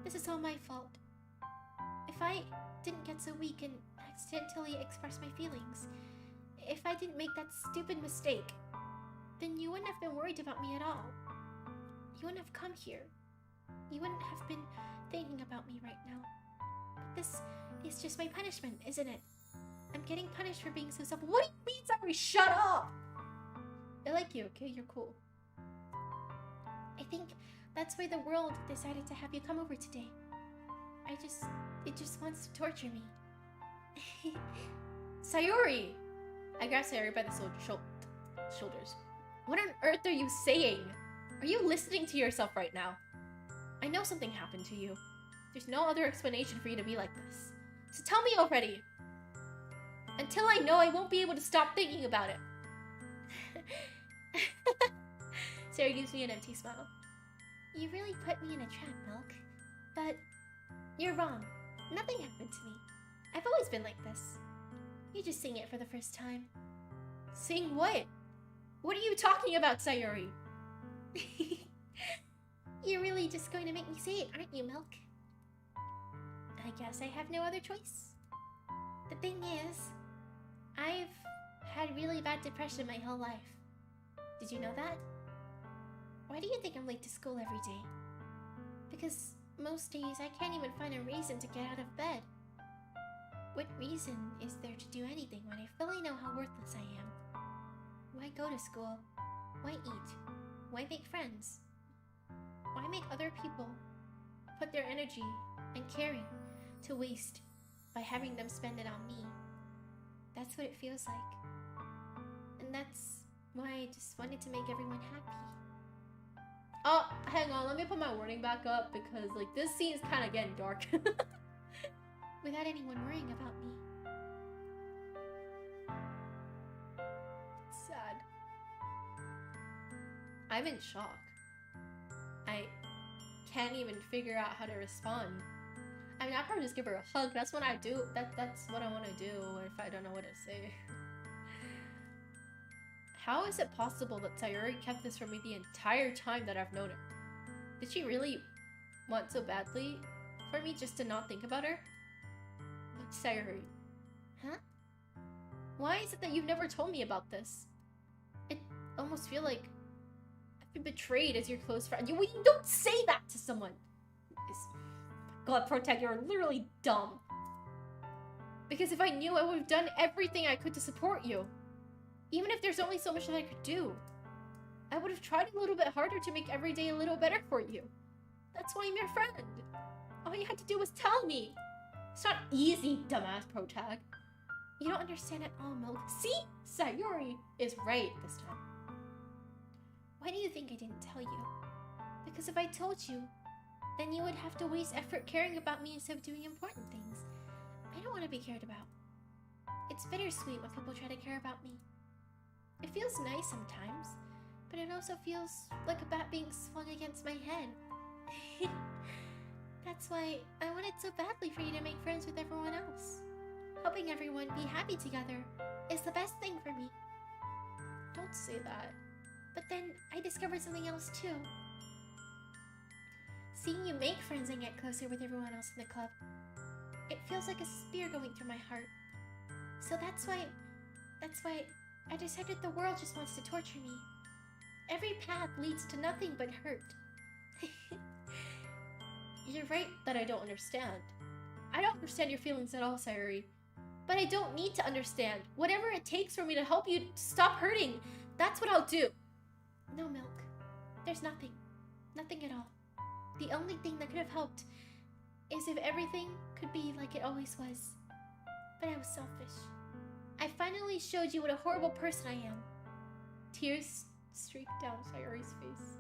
Speaker 1: This is all my fault. If I didn't get so weak and accidentally express my feelings, if I didn't make that stupid mistake, then you wouldn't have been worried about me at all. You wouldn't have come here. You wouldn't have been thinking about me right now. But this is just my punishment, isn't it? I'm getting punished for being so self- What do you mean, Sayori? Shut up! I like you, okay? You're cool. I think that's why the world decided to have you come over today. It just wants to torture me. Sayori! I grab Sayori by the shoulders. What on earth are you saying? Are you listening to yourself right now? I know something happened to you. There's no other explanation for you to be like this. So tell me already! Until I know, I won't be able to stop thinking about it. Sayori gives me an empty smile. You really put me in a trap, Milk. But you're wrong. Nothing happened to me. I've always been like this. You're just seeing it for the first time. Seeing what? What are you talking about, Sayori? You're really just going to make me say it, aren't you, Milk? I guess I have no other choice. The thing is, I've had really bad depression my whole life. Did you know that? Why do you think I'm late to school every day? Because most days I can't even find a reason to get out of bed. What reason is there to do anything when I fully know how worthless I am? Why go to school? Why eat? Why make friends? Why make other people put their energy and caring to waste by having them spend it on me? That's what it feels like. And that's why I just wanted to make everyone happy. Oh, hang on, let me put my warning back up because like this scene is kind of getting dark. Without anyone worrying about me. It's sad. I'm in shock. I can't even figure out how to respond. I mean, I'd probably just give her a hug. That's what I do. That's what I want to do if I don't know what to say. How is it possible that Sayori kept this from me the entire time that I've known her? Did she really want so badly for me just to not think about her? Sayori. Huh? Why is it that you've never told me about this? I almost feel like I've been betrayed as your close friend. You don't say that to someone! God, Protect, you're literally dumb. Because if I knew, I would have done everything I could to support you. Even if there's only so much that I could do. I would have tried a little bit harder to make every day a little better for you. That's why I'm your friend. All you had to do was tell me. It's not easy, dumbass Protag. You don't understand at all, Milk. See? Sayori is right this time. Why do you think I didn't tell you? Because if I told you, then you would have to waste effort caring about me instead of doing important things. I don't want to be cared about. It's bittersweet when people try to care about me. It feels nice sometimes, but it also feels like a bat being swung against my head. That's why I wanted so badly for you to make friends with everyone else. Helping everyone be happy together is the best thing for me. Don't say that. But then I discovered something else too. Seeing you make friends and get closer with everyone else in the club, it feels like a spear going through my heart. So that's why I decided the world just wants to torture me. Every path leads to nothing but hurt. You're right that I don't understand. I don't understand your feelings at all, Sayuri. But I don't need to understand. Whatever it takes for me to help you stop hurting, that's what I'll do. No, Milk. There's nothing. Nothing at all. The only thing that could have helped is if everything could be like it always was. But I was selfish. I finally showed you what a horrible person I am. Tears streaked down Sayuri's face.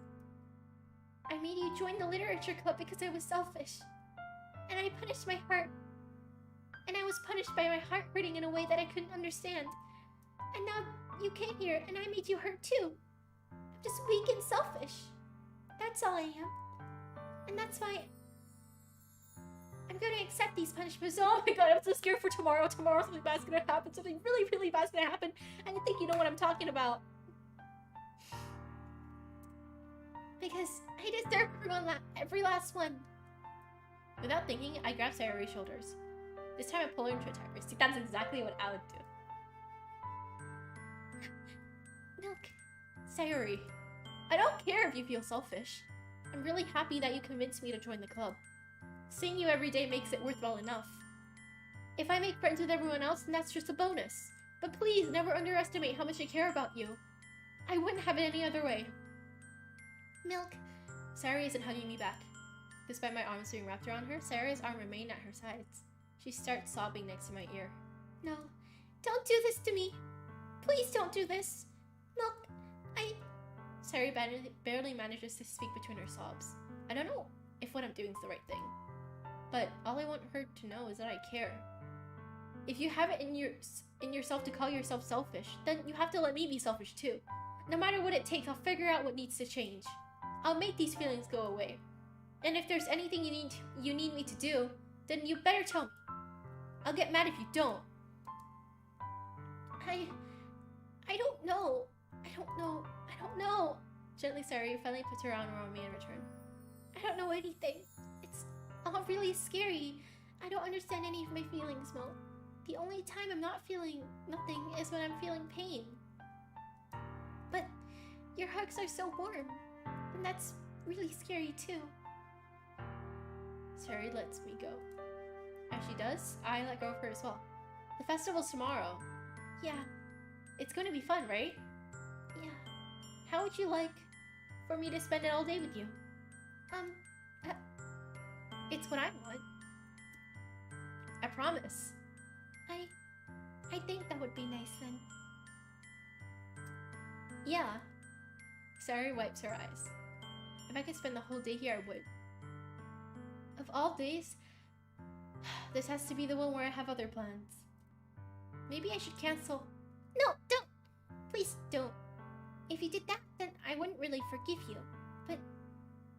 Speaker 1: I made you join the literature club because I was selfish. And I punished my heart. And I was punished by my heart hurting in a way that I couldn't understand. And now you came here and I made you hurt too. I'm just weak and selfish. That's all I am. And that's why I'm going to accept these punishments. Oh my god, I'm so scared for tomorrow. Tomorrow something bad's going to happen. Something really, really bad's going to happen. And I think you know what I'm talking about. Because I deserve every last one. Without thinking, I grabbed Sayuri's shoulders. This time I pull her into a tiger. See, that's exactly what I would do. Milk. Sayuri, I don't care if you feel selfish. I'm really happy that you convinced me to join the club. Seeing you every day makes it worthwhile enough. If I make friends with everyone else, then that's just a bonus. But please, never underestimate how much I care about you. I wouldn't have it any other way. Milk. Sayuri isn't hugging me back. Despite my arms being wrapped around her, Sayuri's arm remained at her sides. She starts sobbing next to my ear. No, don't do this to me. Please don't do this. Milk, Sayuri barely manages to speak between her sobs. I don't know if what I'm doing is the right thing. But all I want her to know is that I care. If you have it in yourself to call yourself selfish, then you have to let me be selfish too. No matter what it takes, I'll figure out what needs to change. I'll make these feelings go away. And if there's anything you need me to do, then you better tell me. I'll get mad if you don't. I don't know. I don't know. Gently, Sayuri finally puts her arm around me in return. I don't know anything. It's all really scary. I don't understand any of my feelings, Mo. The only time I'm not feeling nothing is when I'm feeling pain. But your hugs are so warm. And that's really scary too. Sayuri lets me go. As she does, I let go of her as well. The festival's tomorrow. Yeah. It's gonna be fun, right? Yeah. How would you like for me to spend it all day with you? It's what I want. I promise. I think that would be nice then. Yeah. Sayuri wipes her eyes. If I could spend the whole day here, I would. Of all days, this has to be the one where I have other plans. Maybe I should cancel. No, don't! Please don't. If you did that, then I wouldn't really forgive you. But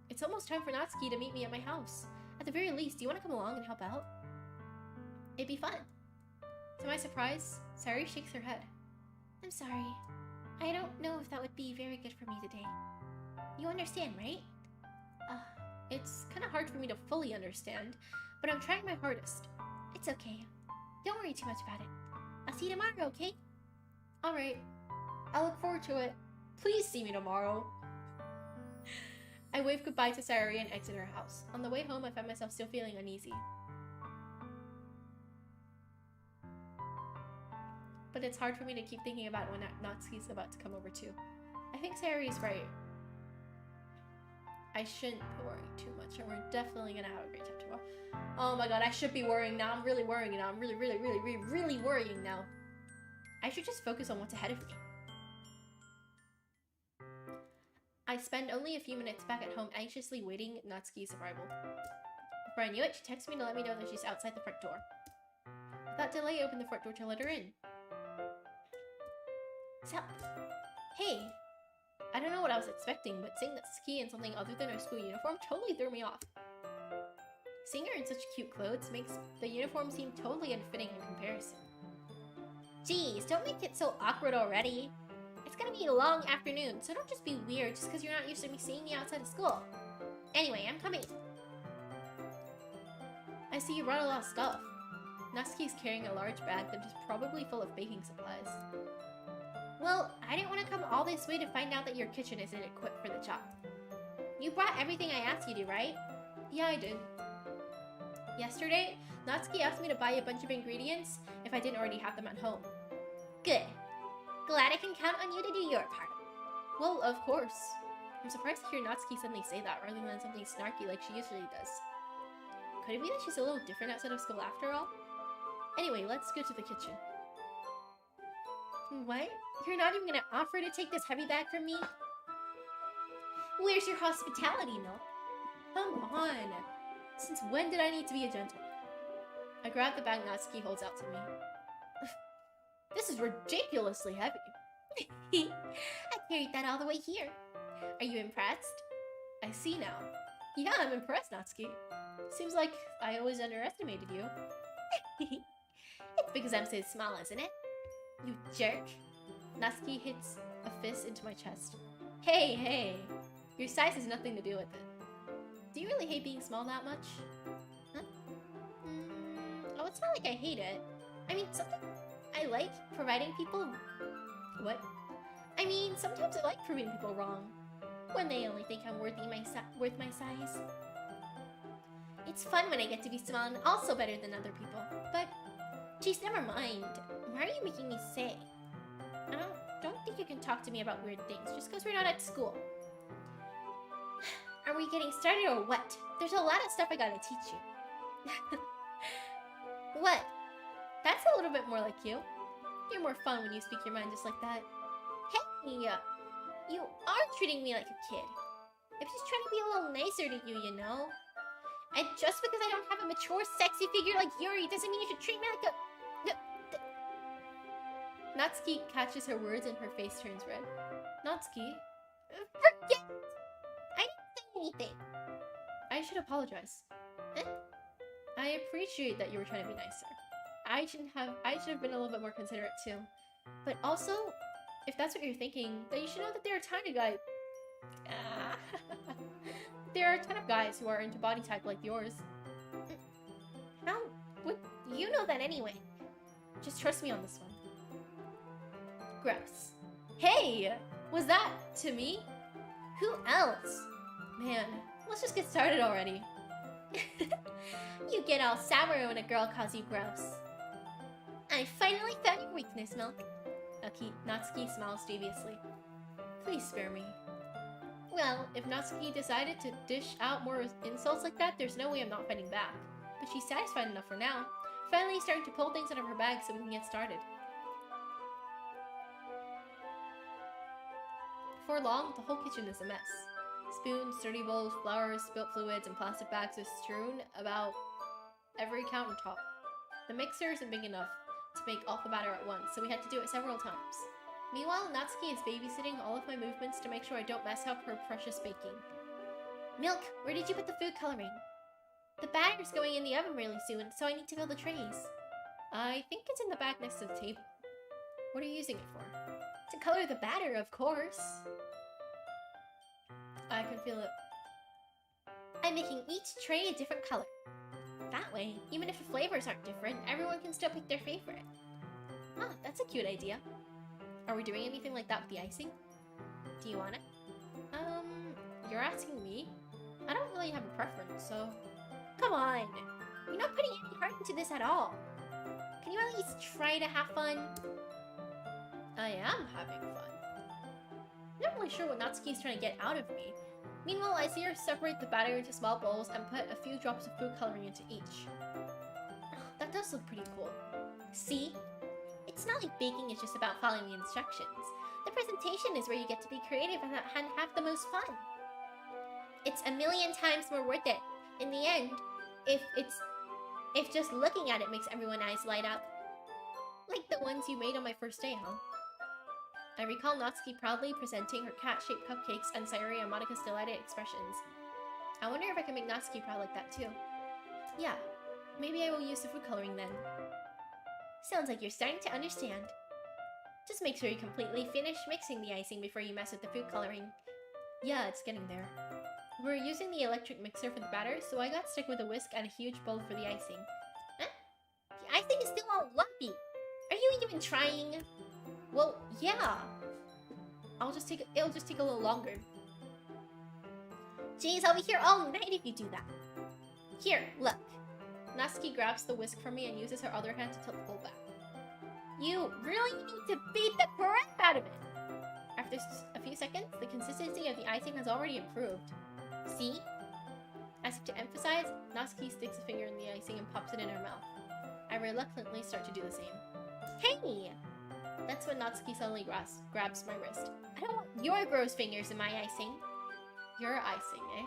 Speaker 1: it's almost time for Natsuki to meet me at my house. At the very least, do you want to come along and help out? It'd be fun. To my surprise, Sayuri shakes her head. I'm sorry. I don't know if that would be very good for me today. You understand, right? It's kind of hard for me to fully understand, but I'm trying my hardest. It's okay. Don't worry too much about it. I'll see you tomorrow, okay? Alright. I look forward to it. Please see me tomorrow. I wave goodbye to Sayuri and exit her house. On the way home, I find myself still feeling uneasy. But it's hard for me to keep thinking about when Natsuki's about to come over too. I think Sayuri's right. I shouldn't be worrying too much, and we're definitely gonna have a great time tomorrow. Oh my god, I should be worrying now. I'm really worrying now. I'm really worrying now. I should just focus on what's ahead of me. I spend only a few minutes back at home anxiously waiting Natsuki's arrival. Before I knew it, she texted me to let me know that she's outside the front door. Without delay, I opened the front door to let her in. So, hey! I don't know what I was expecting, but seeing Natsuki in something other than her school uniform totally threw me off. Seeing her in such cute clothes makes the uniform seem totally unfitting in comparison. Geez, don't make it so awkward already. It's gonna be a long afternoon, so don't just be weird just because you're not used to me seeing you outside of school. Anyway, I'm coming. I see you brought a lot of stuff. Natsuki is carrying a large bag that is probably full of baking supplies. Well, I didn't want to come all this way to find out that your kitchen isn't equipped for the job. You brought everything I asked you to, right? Yeah, I did. Yesterday, Natsuki asked me to buy a bunch of ingredients if I didn't already have them at home. Good. Glad I can count on you to do your part. Well, of course. I'm surprised to hear Natsuki suddenly say that rather than something snarky like she usually does. Could it be that she's a little different outside of school after all? Anyway, let's go to the kitchen. What? You're not even gonna offer to take this heavy bag from me? Where's your hospitality, Milk? Come on! Since when did I need to be a gentleman? I grab the bag Natsuki holds out to me. This is ridiculously heavy. I carried that all the way here. Are you impressed? I see now. Yeah, I'm impressed, Natsuki. Seems like I always underestimated you. It's because I'm so small, isn't it? You jerk. Natsuki hits a fist into my chest. Hey. Your size has nothing to do with it. Do you really hate being small that much? Huh? Oh, it's not like I hate it. I mean, sometimes I like providing people... What? I mean, sometimes I like proving people wrong. When they only think I'm worth my size. It's fun when I get to be small and also better than other people. But, geez, never mind. Why are you making me say? I don't think you can talk to me about weird things just because we're not at school. Are we getting started or what? There's a lot of stuff I gotta teach you. What? That's a little bit more like you. You're more fun when you speak your mind just like that. Hey, you are treating me like a kid. I'm just trying to be a little nicer to you, you know? And just because I don't have a mature, sexy figure like Yuri doesn't mean you should treat me like a... Natsuki catches her words and her face turns red. Natsuki? Forget it! I didn't say anything. I should apologize. I appreciate that you were trying to be nicer. I should have been a little bit more considerate too. But also, if that's what you're thinking, then you should know that there are a ton of guys... There are a ton of guys who are into body type like yours. How would you know that anyway? Just trust me on this one. Gross. Hey! Was that to me? Who else? Man, let's just get started already. You get all sour when a girl calls you gross. I finally found your weakness, Milk. Natsuki smiles deviously. Please spare me. Well, if Natsuki decided to dish out more insults like that, there's no way I'm not fighting back. But she's satisfied enough for now. Finally starting to pull things out of her bag so we can get started. Before long, the whole kitchen is a mess. Spoons, dirty bowls, flour, spilt fluids, and plastic bags are strewn about every countertop. The mixer isn't big enough to make all the batter at once, so we had to do it several times. Meanwhile, Natsuki is babysitting all of my movements to make sure I don't mess up her precious baking. Milk, where did you put the food coloring? The batter's going in the oven really soon, so I need to fill the trays. I think it's in the bag next to the table. What are you using it for? To color the batter, of course. I can feel it. I'm making each tray a different color. That way, even if the flavors aren't different, everyone can still pick their favorite. Huh, that's a cute idea. Are we doing anything like that with the icing? Do you want it? You're asking me? I don't really have a preference, so... Come on! You're not putting any heart into this at all. Can you at least try to have fun? I am having fun. I'm not really sure what Natsuki's trying to get out of me. Meanwhile, I see her separate the batter into small bowls and put a few drops of food coloring into each. Oh, that does look pretty cool. See? It's not like baking is just about following the instructions. The presentation is where you get to be creative and have the most fun. It's a million times more worth it. In the end, if just looking at it makes everyone's eyes light up. Like the ones you made on my first day, huh? I recall Natsuki proudly presenting her cat-shaped cupcakes and Sayuri and Monika's delighted expressions. I wonder if I can make Natsuki proud like that too. Yeah, maybe I will use the food coloring then. Sounds like you're starting to understand. Just make sure you completely finish mixing the icing before you mess with the food coloring. Yeah, it's getting there. We're using the electric mixer for the batter, so I got stuck with a whisk and a huge bowl for the icing. Huh? The icing is still all lumpy. Are you even trying? Well, yeah. It'll just take a little longer. Jeez, I'll be here all night if you do that. Here, look. Natsuki grabs the whisk from me and uses her other hand to tilt the bowl back. You really need to beat the crap out of it! After a few seconds, the consistency of the icing has already improved. See? As if to emphasize, Natsuki sticks a finger in the icing and pops it in her mouth. I reluctantly start to do the same. Hey! That's when Natsuki suddenly grabs my wrist. I don't want your gross fingers in my icing. Your icing, eh?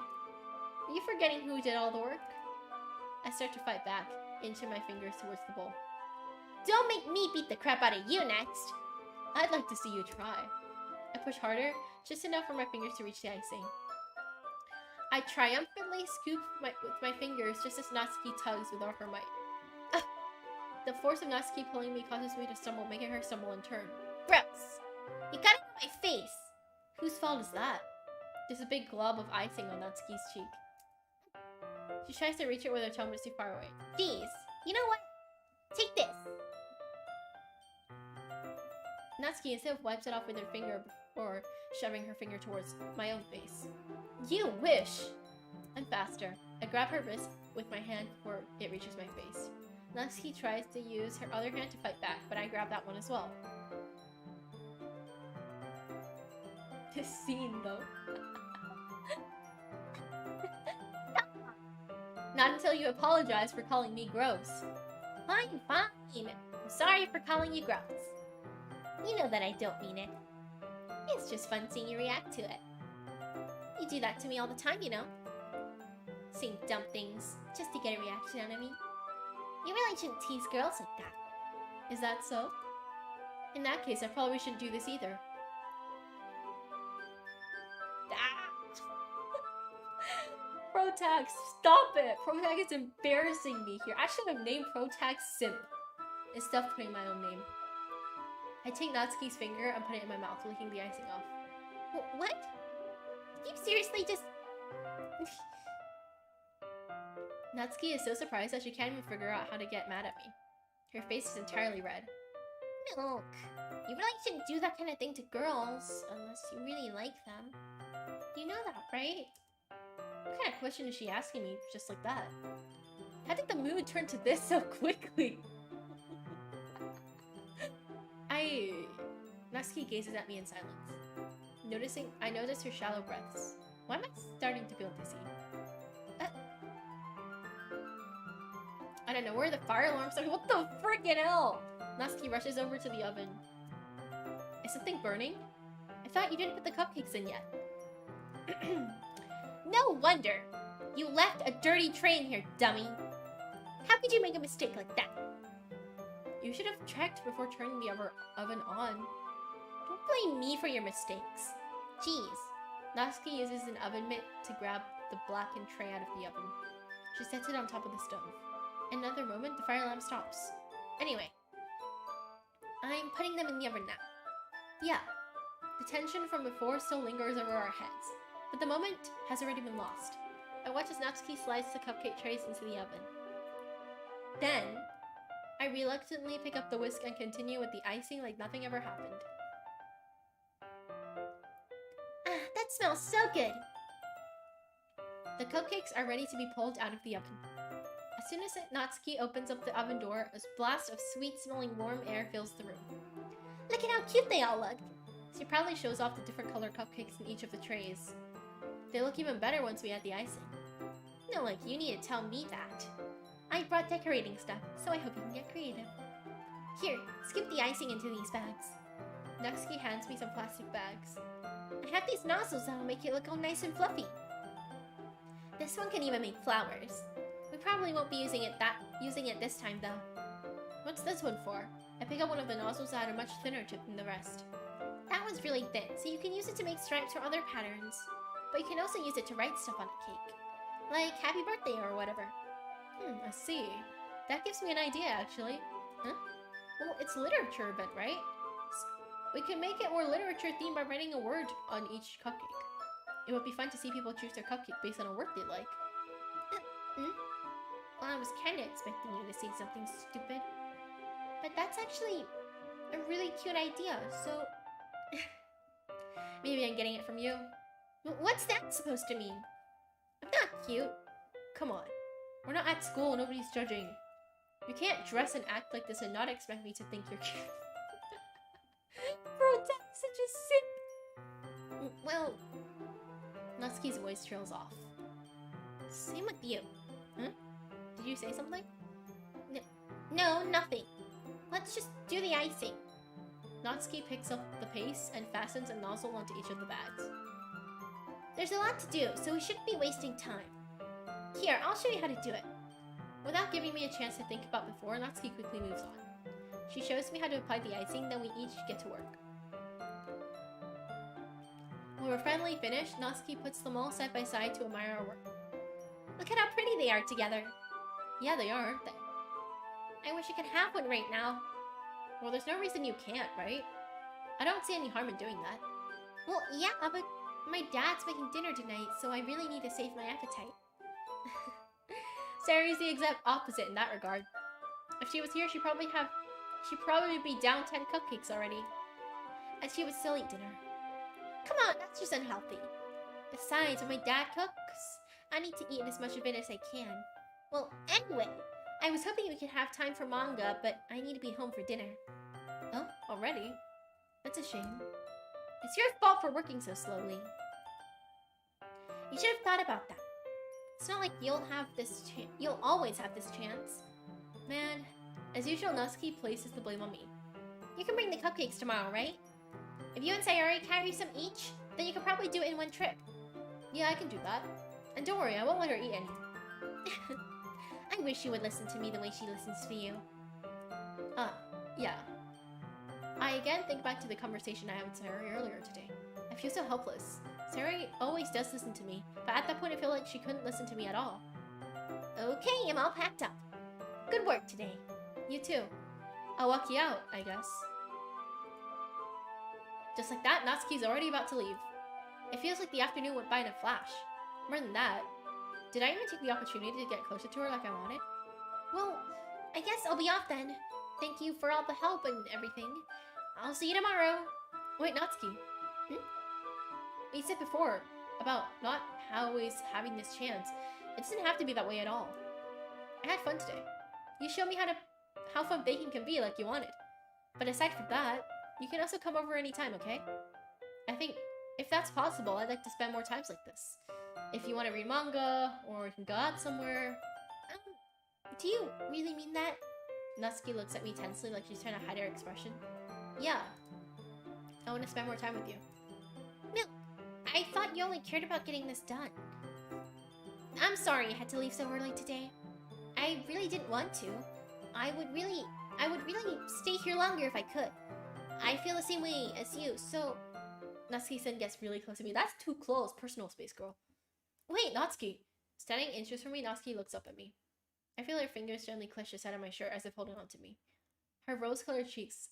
Speaker 1: Are you forgetting who did all the work? I start to fight back, inching my fingers towards the bowl. Don't make me beat the crap out of you next! I'd like to see you try. I push harder, just enough for my fingers to reach the icing. I triumphantly scoop with my fingers just as Natsuki tugs with all her might. The force of Natsuki pulling me causes me to stumble, making her stumble in turn. Gross! You got it on my face! Whose fault is that? There's a big glob of icing on Natsuki's cheek. She tries to reach it with her tongue, but it's too far away. Jeez, you know what? Take this! Natsuki instead wipes it off with her finger before shoving her finger towards my own face. You wish! I'm faster. I grab her wrist with my hand before it reaches my face. Natsuki tries to use her other hand to fight back, but I grab that one as well. This scene, though. Not until you apologize for calling me gross. Fine, fine. I'm sorry for calling you gross. You know that I don't mean it. It's just fun seeing you react to it. You do that to me all the time, you know. Saying dumb things just to get a reaction out of me. You really shouldn't tease girls like that. Is that so? In that case, I probably shouldn't do this either. Protag, stop it! Protag is embarrassing me here. I should have named Protag Simp instead of putting my own name. I take Natsuki's finger and put it in my mouth, licking the icing off. What? You seriously just... Natsuki is so surprised that she can't even figure out how to get mad at me. Her face is entirely red. Look, you really shouldn't do that kind of thing to girls unless you really like them. You know that, right? What kind of question is she asking me just like that? How did the mood turn to this so quickly? Natsuki gazes at me in silence. I notice her shallow breaths. Why am I starting to feel dizzy? I don't know where the fire alarm started. What the freaking hell? Natsuki rushes over to the oven. Is something burning? I thought you didn't put the cupcakes in yet. No wonder! You left a dirty tray in here, dummy! How could you make a mistake like that? You should have checked before turning the oven on. Don't blame me for your mistakes. Jeez. Natsuki uses an oven mitt to grab the blackened tray out of the oven. She sets it on top of the stove. In another moment, the fire alarm stops. Anyway. I'm putting them in the oven now. Yeah. The tension from before still lingers over our heads. But the moment has already been lost. I watch as Natsuki slides the cupcake trays into the oven. Then, I reluctantly pick up the whisk and continue with the icing like nothing ever happened. Ah, that smells so good! The cupcakes are ready to be pulled out of the oven. As soon as Natsuki opens up the oven door, a blast of sweet-smelling warm air fills the room. Look at how cute they all look! She proudly shows off the different colored cupcakes in each of the trays. They look even better once we add the icing. No, like, you need to tell me that. I brought decorating stuff, so I hope you can get creative. Here, scoop the icing into these bags. Natsuki hands me some plastic bags. I have these nozzles that'll make it look all nice and fluffy. This one can even make flowers. We probably won't be using it this time though. What's this one for? I pick up one of the nozzles that had a much thinner tip than the rest. That one's really thin, so you can use it to make stripes or other patterns. But you can also use it to write stuff on a cake. Like happy birthday or whatever. I see. That gives me an idea, actually. Huh? Well, it's a literature event, right? We can make it more literature themed by writing a word on each cupcake. It would be fun to see people choose their cupcake based on a word they like. Hmm? Well, I was kinda expecting you to say something stupid. But that's actually a really cute idea, so... Maybe I'm getting it from you. What's that supposed to mean? I'm not cute. Come on. We're not at school, nobody's judging. You can't dress and act like this and not expect me to think you're cute. Bro, that's such a simp. Well, Natsuki's voice trails off. Same with you. Huh? Did you say something? No, nothing. Let's just do the icing. Natsuki picks up the paste and fastens a nozzle onto each of the bags. There's a lot to do, so we shouldn't be wasting time. Here, I'll show you how to do it. Without giving me a chance to think about before, Natsuki quickly moves on. She shows me how to apply the icing, then we each get to work. When we're finally finished, Natsuki puts them all side by side to admire our work. Look at how pretty they are together. Yeah, they are, aren't they? I wish I could have one right now. Well, there's no reason you can't, right? I don't see any harm in doing that. Well, yeah, but my dad's making dinner tonight, so I really need to save my appetite. Sarah's the exact opposite in that regard. If she was here, she'd probably be down 10 cupcakes already. And she would still eat dinner. Come on, that's just unhealthy. Besides, when my dad cooks, I need to eat as much of it as I can. Well, anyway, I was hoping we could have time for manga, but I need to be home for dinner. Oh, already? That's a shame. It's your fault for working so slowly. You should have thought about that. It's not like you'll always have this chance. Man, as usual, Natsuki places the blame on me. You can bring the cupcakes tomorrow, right? If you and Sayori carry some each, then you can probably do it in one trip. Yeah, I can do that. And don't worry, I won't let her eat any. I wish she would listen to me the way she listens to you. Yeah. I again think back to the conversation I had with Sayori earlier today. I feel so helpless. Sayori always does listen to me, but at that point I feel like she couldn't listen to me at all. Okay, I'm all packed up. Good work today. You too. I'll walk you out, I guess. Just like that, Natsuki's already about to leave. It feels like the afternoon went by in a flash. More than that, did I even take the opportunity to get closer to her like I wanted? Well, I guess I'll be off then. Thank you for all the help and everything. I'll see you tomorrow. Wait, Natsuki. You said before about not always having this chance. It doesn't have to be that way at all. I had fun today. You showed me how fun baking can be like you wanted. But aside from that, you can also come over anytime, okay? I think if that's possible, I'd like to spend more times like this. If you want to read manga, or we can go out somewhere. Do you really mean that? Natsuki looks at me tensely like she's trying to hide her expression. Yeah. I want to spend more time with you. No, I thought you only cared about getting this done. I'm sorry I had to leave so early today. I really didn't want to. I would really stay here longer if I could. I feel the same way as you, so... Natsuki-san gets really close to me. That's too close. Personal space, girl. Wait, Natsuki. Standing inches from me, Natsuki looks up at me. I feel her fingers gently clutch the side of my shirt as if holding on to me. Her rose-colored cheeks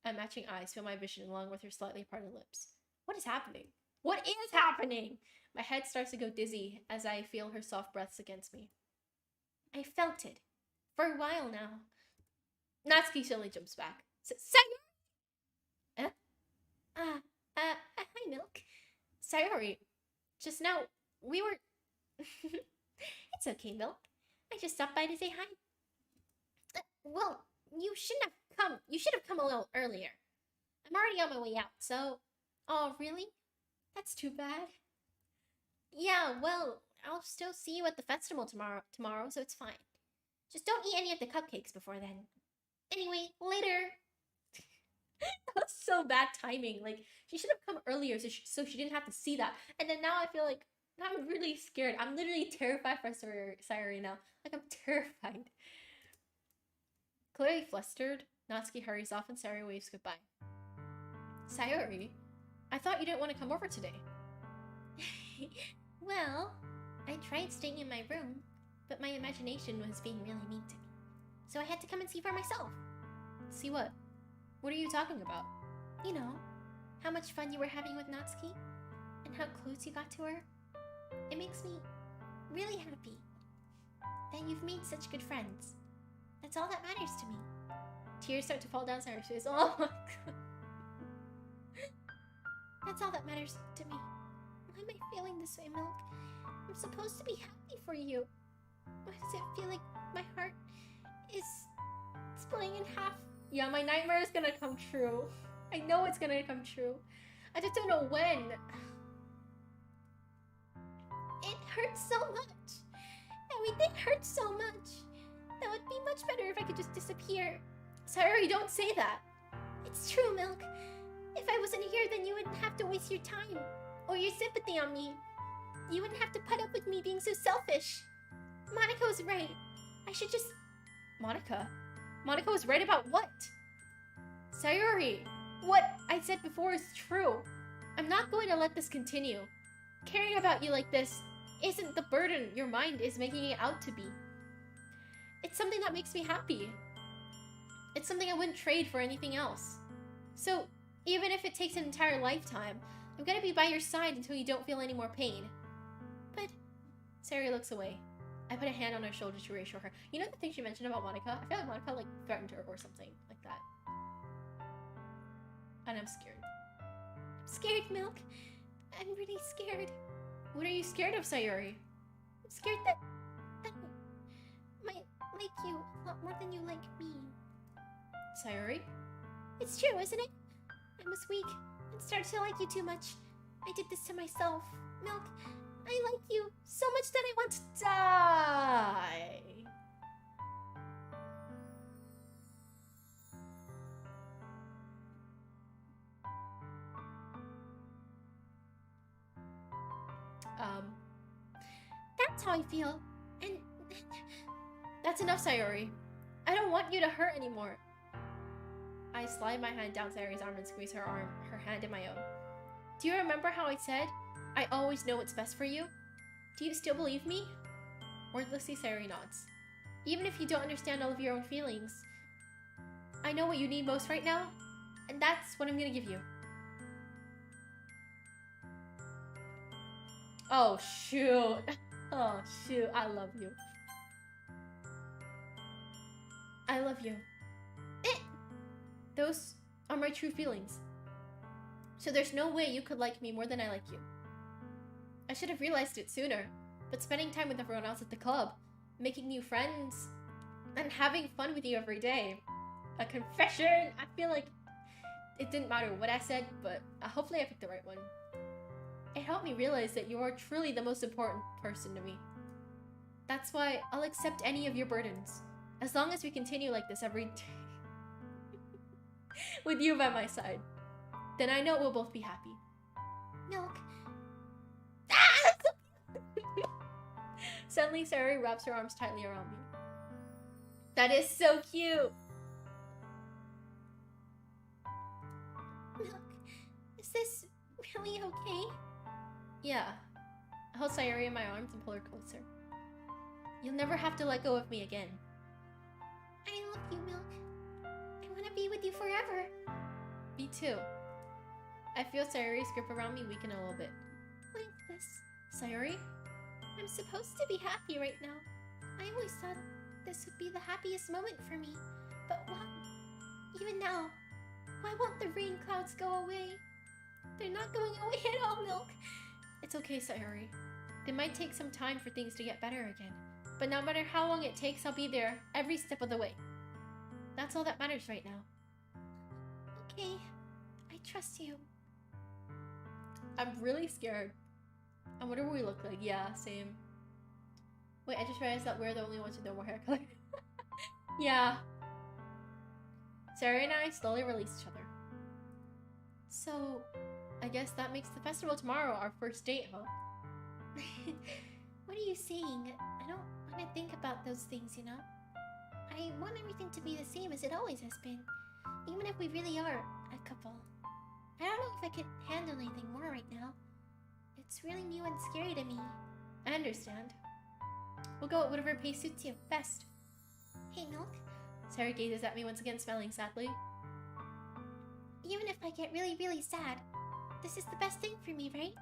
Speaker 1: and matching eyes fill my vision along with her slightly parted lips. What is happening? What is happening? My head starts to go dizzy as I feel her soft breaths against me. I felt it. For a while now. Natsuki suddenly jumps back. Sayori! Hi, Milk. Sayori. Just now, we were... It's okay, Milk. I just stopped by to say hi. Well, you should have come a little earlier. I'm already on my way out, so... Oh, really? That's too bad. Yeah, well, I'll still see you at the festival tomorrow, so it's fine. Just don't eat any of the cupcakes before then. Anyway, later. That was so bad timing. Like, she should have come earlier so she didn't have to see that. And then now I feel like I'm really scared. I'm literally terrified for Sayori now. Like, I'm terrified. Clearly flustered, Natsuki hurries off and Sayori waves goodbye. Sayori, I thought you didn't want to come over today. Well, I tried staying in my room, but my imagination was being really mean to me. So I had to come and see for myself. See what? What are you talking about? You know, how much fun you were having with Natsuki, and how close you got to her. It makes me really happy that you've made such good friends. That's all that matters to me. Tears start to fall down Sayori's face. Oh my god. That's all that matters to me. Why am I feeling this way, Milk? I'm supposed to be happy for you. Why does it feel like my heart is splitting in half? Yeah, my nightmare is gonna come true. I know it's gonna come true. I just don't know when. It hurts so much. Everything hurts so much. That would be much better if I could just disappear. Sayori, don't say that. It's true, Milk. If I wasn't here, then you wouldn't have to waste your time or your sympathy on me. You wouldn't have to put up with me being so selfish. Monica was right. I should just... Monica? Monica was right about what? Sayori, what I said before is true. I'm not going to let this continue. Caring about you like this isn't the burden your mind is making it out to be. It's something that makes me happy. It's something I wouldn't trade for anything else. So, even if it takes an entire lifetime, I'm gonna be by your side until you don't feel any more pain. But... Sayori looks away. I put a hand on her shoulder to reassure her. You know the thing she mentioned about Monica? I feel like Monica, like, threatened her or something like that. And I'm scared. I'm scared, Milk. I'm really scared. What are you scared of, Sayori? I'm scared that I might like you a lot more than you like me. Sayori? It's true, isn't it? I was weak and started to like you too much. I did this to myself. Milk, I like you so much that I want to die. That's how I feel. And that's enough, Sayori. I don't want you to hurt anymore. I slide my hand down Sayori's arm and squeeze her hand in my own. Do you remember how I said, I always know what's best for you? Do you still believe me? Wordlessly, Sayori nods. Even if you don't understand all of your own feelings, I know what you need most right now, and that's what I'm gonna give you. Oh, shoot. Oh, shoot. I love you. I love you. Those are my true feelings. So there's no way you could like me more than I like you. I should have realized it sooner, but spending time with everyone else at the club, making new friends, and having fun with you every day. A confession! I feel like it didn't matter what I said, but hopefully I picked the right one. It helped me realize that you are truly the most important person to me. That's why I'll accept any of your burdens, as long as we continue like this every day. With you by my side. Then I know we'll both be happy. Milk. Suddenly, Sayori wraps her arms tightly around me. That is so cute! Milk, is this really okay? Yeah. I hold Sayori in my arms and pull her closer. You'll never have to let go of me again. I love you, Milk. I want to be with you forever. Me too. I feel Sayori's grip around me weaken a little bit. What is this? Sayori? I'm supposed to be happy right now. I always thought this would be the happiest moment for me. But why? Even now, why won't the rain clouds go away? They're not going away at all, Milk. It's okay, Sayori. It might take some time for things to get better again. But no matter how long it takes, I'll be there every step of the way. That's all that matters right now. Okay, I trust you. I'm really scared. I wonder what we look like. Yeah, same. Wait, I just realized that we're the only ones with no more hair color. Yeah. Sarah and I slowly release each other. So, I guess that makes the festival tomorrow our first date, huh? What are you saying? I don't want to think about those things, you know? I want everything to be the same as it always has been. Even if we really are a couple. I don't know if I could handle anything more right now. It's really new and scary to me. I understand. We'll go at whatever pace suits you best.
Speaker 2: Hey, Milk.
Speaker 1: Sayori gazes at me once again, smiling sadly.
Speaker 2: Even if I get really, really sad, this is the best thing for me, right?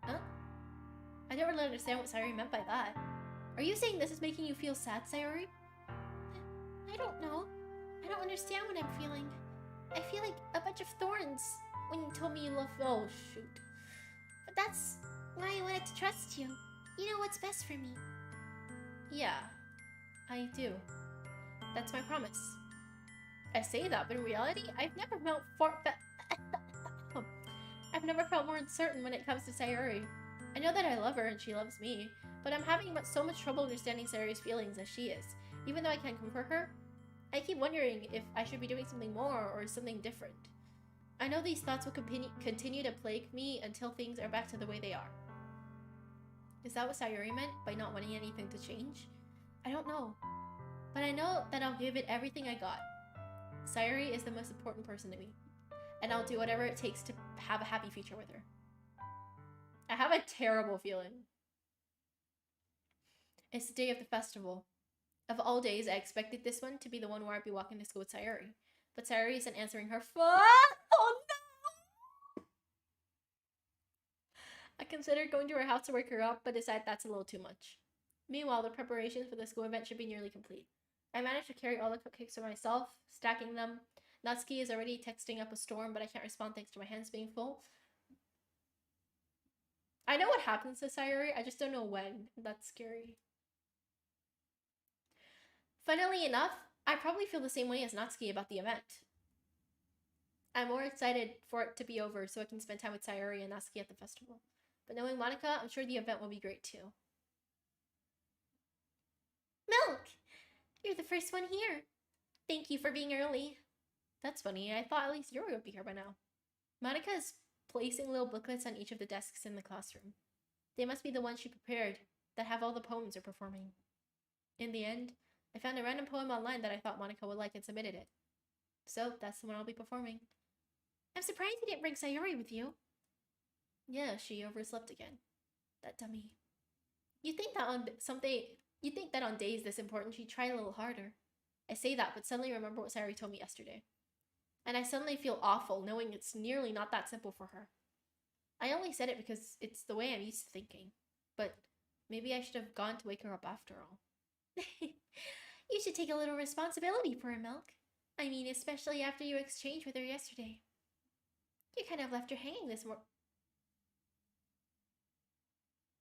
Speaker 1: Huh? I don't really understand what Sayori meant by that. Are you saying this is making you feel sad, Sayori?
Speaker 2: I don't know. I don't understand what I'm feeling. I feel like a bunch of thorns when you told me you love me.
Speaker 1: Oh, shoot.
Speaker 2: But that's why I wanted to trust you. You know what's best for me.
Speaker 1: Yeah, I do. That's my promise. I say that, but in reality, I've never felt more uncertain when it comes to Sayori. I know that I love her and she loves me, but I'm having so much trouble understanding Sayori's feelings as she is. Even though I can comfort her, I keep wondering if I should be doing something more or something different. I know these thoughts will continue to plague me until things are back to the way they are. Is that what Sayori meant by not wanting anything to change? I don't know. But I know that I'll give it everything I got. Sayori is the most important person to me. And I'll do whatever it takes to have a happy future with her. I have a terrible feeling. It's the day of the festival. Of all days, I expected this one to be the one where I'd be walking to school with Sayori. But Sayori isn't answering her phone. Oh no! I considered going to her house to wake her up, but decided that's a little too much. Meanwhile, the preparations for the school event should be nearly complete. I managed to carry all the cupcakes for myself, stacking them. Natsuki is already texting up a storm, but I can't respond thanks to my hands being full. I know what happens to Sayori, I just don't know when. That's scary. Funnily enough, I probably feel the same way as Natsuki about the event. I'm more excited for it to be over so I can spend time with Sayori and Natsuki at the festival. But knowing Monica, I'm sure the event will be great too.
Speaker 2: Milk! You're the first one here. Thank you for being early.
Speaker 1: That's funny. I thought at least Yuri would be here by now. Monica is placing little booklets on each of the desks in the classroom. They must be the ones she prepared that have all the poems are performing. In the end, I found a random poem online that I thought Monica would like and submitted it. So that's the one I'll be performing.
Speaker 2: I'm surprised you didn't bring Sayori with you.
Speaker 1: Yeah, she overslept again. That dummy. You'd think that on days this important she'd try a little harder. I say that, but suddenly remember what Sayori told me yesterday. And I suddenly feel awful knowing it's nearly not that simple for her. I only said it because it's the way I'm used to thinking. But maybe I should have gone to wake her up after all.
Speaker 2: You should take a little responsibility for her, Milk. I mean, especially after you exchanged with her yesterday. You kind of left her hanging this morning.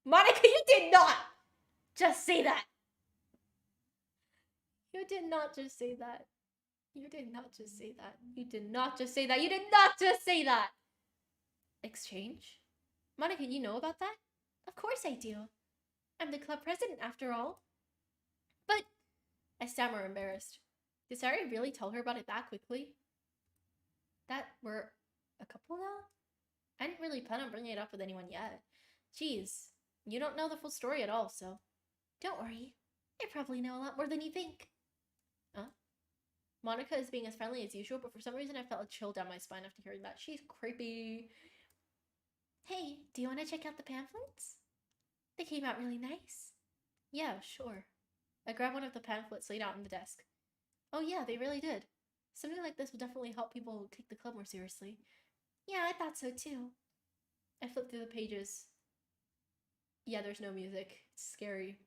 Speaker 1: Monica, you did not just say that! You did not just say that. You did not just say that. You did not just say that. You did not just say that! Exchange? Monica, you know about that?
Speaker 2: Of course I do. I'm the club president after all.
Speaker 1: But I stammer, embarrassed. Did Sayori really tell her about it that quickly? That we're a couple now? I didn't really plan on bringing it up with anyone yet. Jeez, you don't know the full story at all, so...
Speaker 2: Don't worry. I probably know a lot more than you think.
Speaker 1: Huh? Monica is being as friendly as usual, but for some reason I felt a chill down my spine after hearing that. She's creepy.
Speaker 2: Hey, do you want to check out the pamphlets? They came out really nice.
Speaker 1: Yeah, sure. I grabbed one of the pamphlets laid out on the desk. Oh yeah, they really did. Something like this will definitely help people take the club more seriously.
Speaker 2: Yeah, I thought so too.
Speaker 1: I flipped through the pages. Yeah, there's no music. It's scary.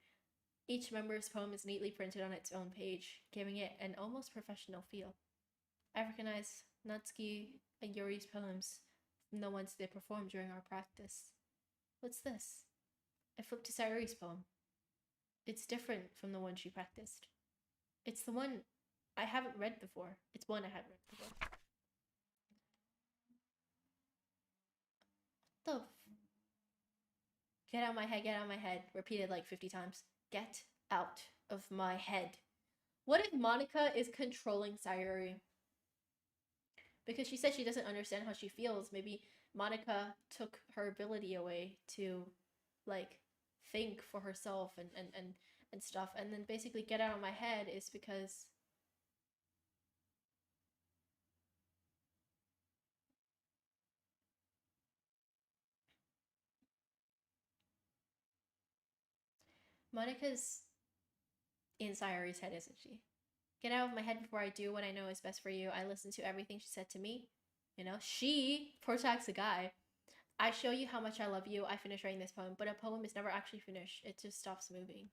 Speaker 1: Each member's poem is neatly printed on its own page, giving it an almost professional feel. I recognize Natsuki and Yuri's poems from the ones they performed during our practice. What's this? I flipped to Sayori's poem. It's different from the one she practiced. It's the one I haven't read before. It's one I haven't read before. What the Get out of my head, get out of my head. Repeated like 50 times. Get out of my head. What if Monica is controlling Sayori? Because she said she doesn't understand how she feels. Maybe Monica took her ability away to, like, think for herself and stuff. And then basically get out of my head is because... Monica's in Sayori's head, isn't she? Get out of my head before I do what I know is best for you. I listen to everything she said to me. You know, she protects a guy. I show you how much I love you. I finish writing this poem, but a poem is never actually finished. It just stops moving.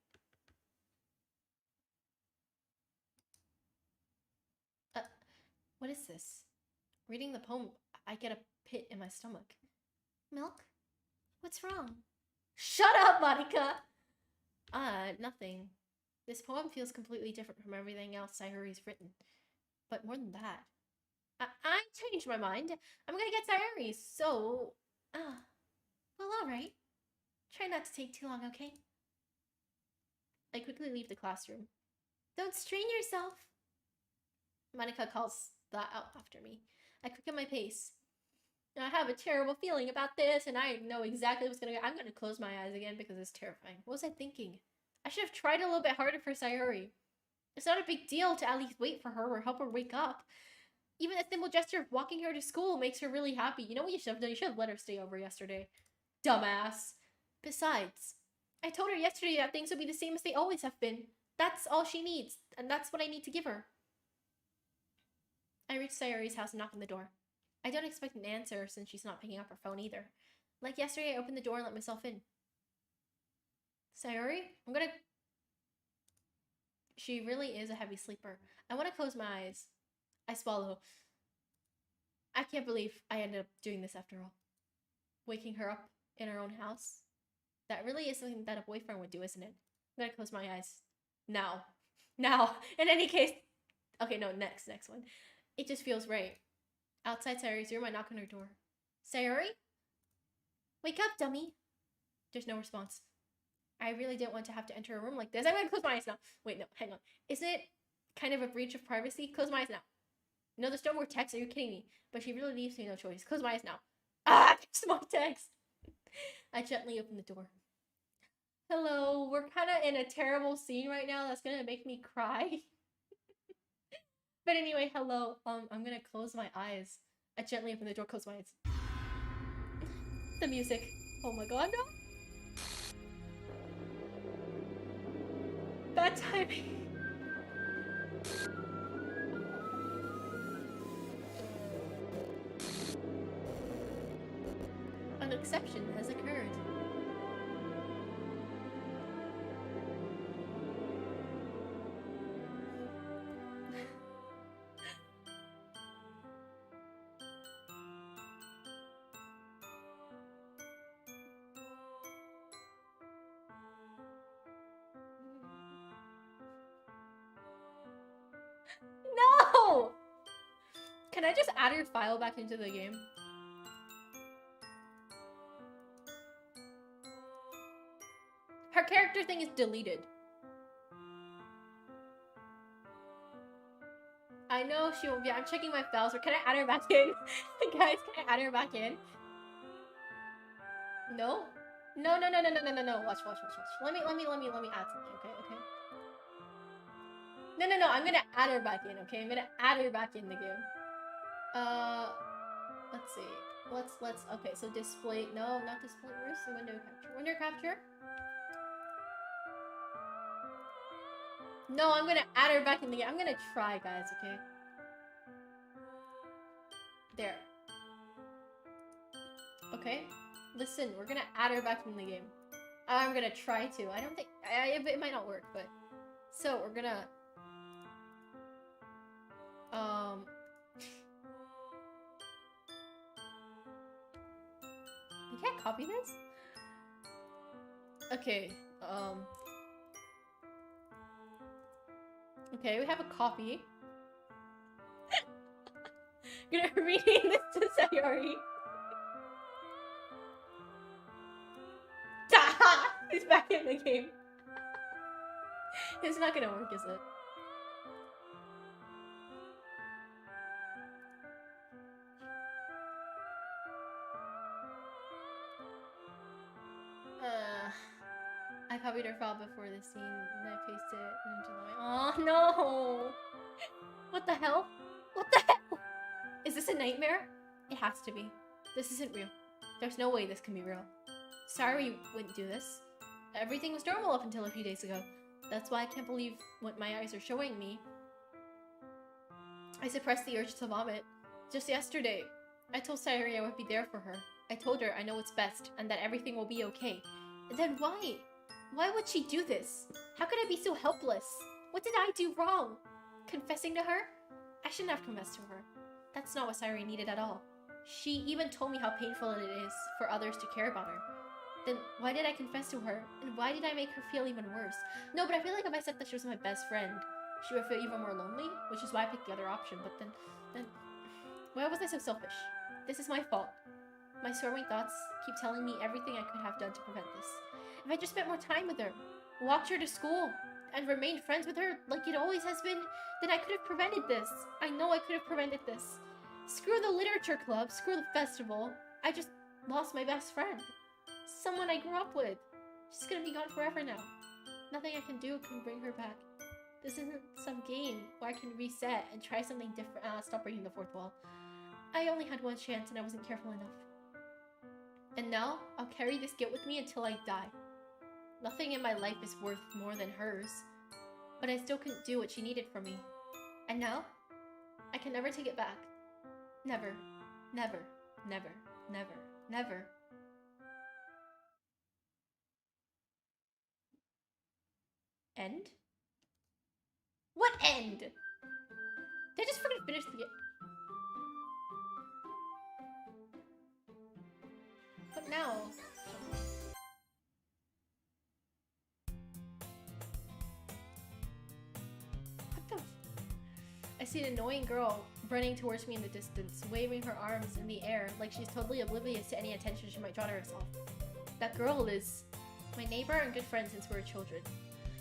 Speaker 1: What is this? Reading the poem, I get a pit in my stomach.
Speaker 2: Milk? What's wrong?
Speaker 1: Shut up, Monica! Nothing. This poem feels completely different from everything else Sayori's written. But more than that, I changed my mind. I'm gonna get Sayori's, so...
Speaker 2: Well, alright. Try not to take too long, okay?
Speaker 1: I quickly leave the classroom.
Speaker 2: Don't strain yourself.
Speaker 1: Monica calls that out after me. I quicken my pace. I have a terrible feeling about this, and I know exactly what's gonna go. I'm gonna close my eyes again because it's terrifying. What was I thinking? I should have tried a little bit harder for Sayori. It's not a big deal to at least wait for her or help her wake up. Even a simple gesture of walking her to school makes her really happy. You know what you should have done? You should have let her stay over yesterday. Dumbass. Besides, I told her yesterday that things would be the same as they always have been. That's all she needs, and that's what I need to give her. I reach Sayori's house and knock on the door. I don't expect an answer since she's not picking up her phone either. Like yesterday, I opened the door and let myself in. Sayori, I'm gonna... She really is a heavy sleeper. I want to close my eyes. I swallow. I can't believe I ended up doing this after all. Waking her up in her own house. That really is something that a boyfriend would do, isn't it? I'm gonna close my eyes. Now. In any case... Okay, no, next one. It just feels right. Outside Sayori's room, I knock on her door. Sayori?
Speaker 2: Wake up, dummy.
Speaker 1: There's no response. I really didn't want to have to enter a room like this. I'm gonna close my eyes now. Wait, no, hang on. Isn't it kind of a breach of privacy? Close my eyes now. No, there's no more text. Are you kidding me? But she really leaves me no choice. Close my eyes now. There's more text. I gently open the door. Hello, we're kind of in a terrible scene right now that's gonna make me cry. But anyway, hello. I'm gonna close my eyes. I gently open the door, close my eyes. The music. Oh my god, no. Bad timing. An exception has occurred. No! Can I just add your file back into the game? Her character thing is deleted. I know she won't be. I'm checking my files. Or can I add her back in? Guys, can I add her back in? No? No. Watch. Let me add something. Okay. No. I'm gonna add her back in. Okay, I'm gonna add her back in the game. Let's see. Let's. Okay, so display. No, not display. Where's the window capture? Window capture. No, I'm gonna add her back in the game. I'm gonna try, guys. Okay. There. Okay. Listen, we're gonna add her back in the game. I'm gonna try to. I don't think it might not work, but so we're gonna. You can't copy this? Okay, okay, we have a copy. I'm gonna rename this to Sayori. He's back in the game. It's not gonna work, is it? I copied her file before the scene and I pasted it into the... Oh no! What the hell? What the hell? Is this a nightmare? It has to be. This isn't real. There's no way this can be real. Sorry you wouldn't do this. everything was normal up until a few days ago. That's why I can't believe what my eyes are showing me. I suppressed the urge to vomit. Just yesterday, I told Sayuri I would be there for her. I told her I know what's best and that everything will be okay. Then why? Why would she do this? How could I be so helpless? What did I do wrong? Confessing to her? I shouldn't have confessed to her. That's not what Sayuri needed at all. She even told me how painful it is for others to care about her. Then why did I confess to her? And why did I make her feel even worse? No, but I feel like if I said that she was my best friend, she would feel even more lonely, which is why I picked the other option. But then, why was I so selfish? This is my fault. My swarming thoughts keep telling me everything I could have done to prevent this. If I just spent more time with her, walked her to school, and remained friends with her like it always has been, then I could have prevented this. I know I could have prevented this. Screw the literature club, screw the festival. I just lost my best friend. Someone I grew up with. She's gonna be gone forever now. Nothing I can do can bring her back. This isn't some game where I can reset and try something different. Stop breaking the fourth wall. I only had one chance and I wasn't careful enough. And now, I'll carry this guilt with me until I die. Nothing in my life is worth more than hers. But I still couldn't do what she needed from me. And now, I can never take it back. Never. Never. Never. Never. Never. End? What end? Did I just freaking finish the game? What now? What the? I see an annoying girl running towards me in the distance, waving her arms in the air like she's totally oblivious to any attention she might draw to herself. That girl is my neighbor and good friend since we were children.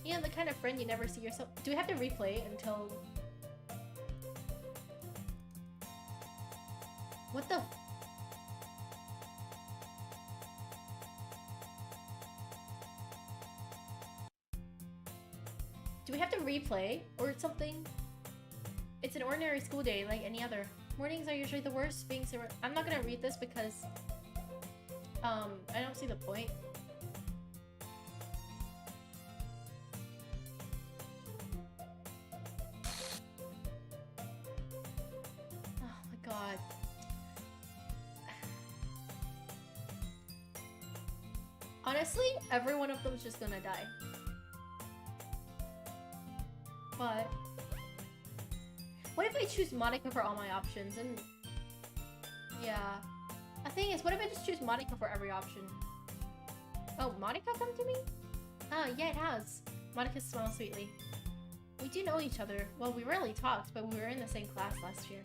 Speaker 1: You know, the kind of friend you never see yourself. Do we have to replay until... What the... Do we have to replay or something? It's an ordinary school day like any other. Mornings are usually the worst. I'm not gonna read this because I don't see the point. Oh my god. Honestly, every one of them's just gonna die. But what if I choose Monica for all my options? And yeah, the thing is, what if I just choose Monica for every option? Oh, Monica come to me? Oh, yeah, it has. Monica smiles sweetly. We do know each other. Well, we rarely talked, but we were in the same class last year.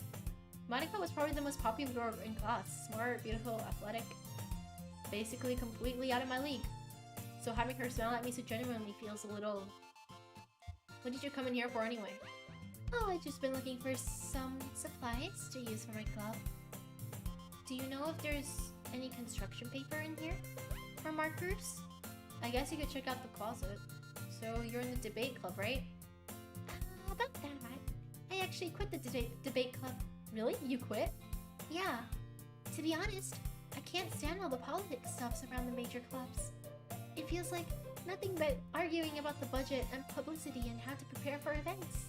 Speaker 1: Monica was probably the most popular girl in class. Smart, beautiful, athletic. Basically completely out of my league. So having her smile at me so genuinely feels a little... What did you come in here for anyway?
Speaker 2: Oh, I've just been looking for some supplies to use for my club. Do you know if there's any construction paper in here? Or markers?
Speaker 1: I guess you could check out the closet. So you're in the debate club, right?
Speaker 2: About that, right? I actually quit the debate club.
Speaker 1: Really? You quit?
Speaker 2: Yeah. To be honest, I can't stand all the politics stuffs around the major clubs. It feels like nothing but arguing about the budget and publicity and how to prepare for events.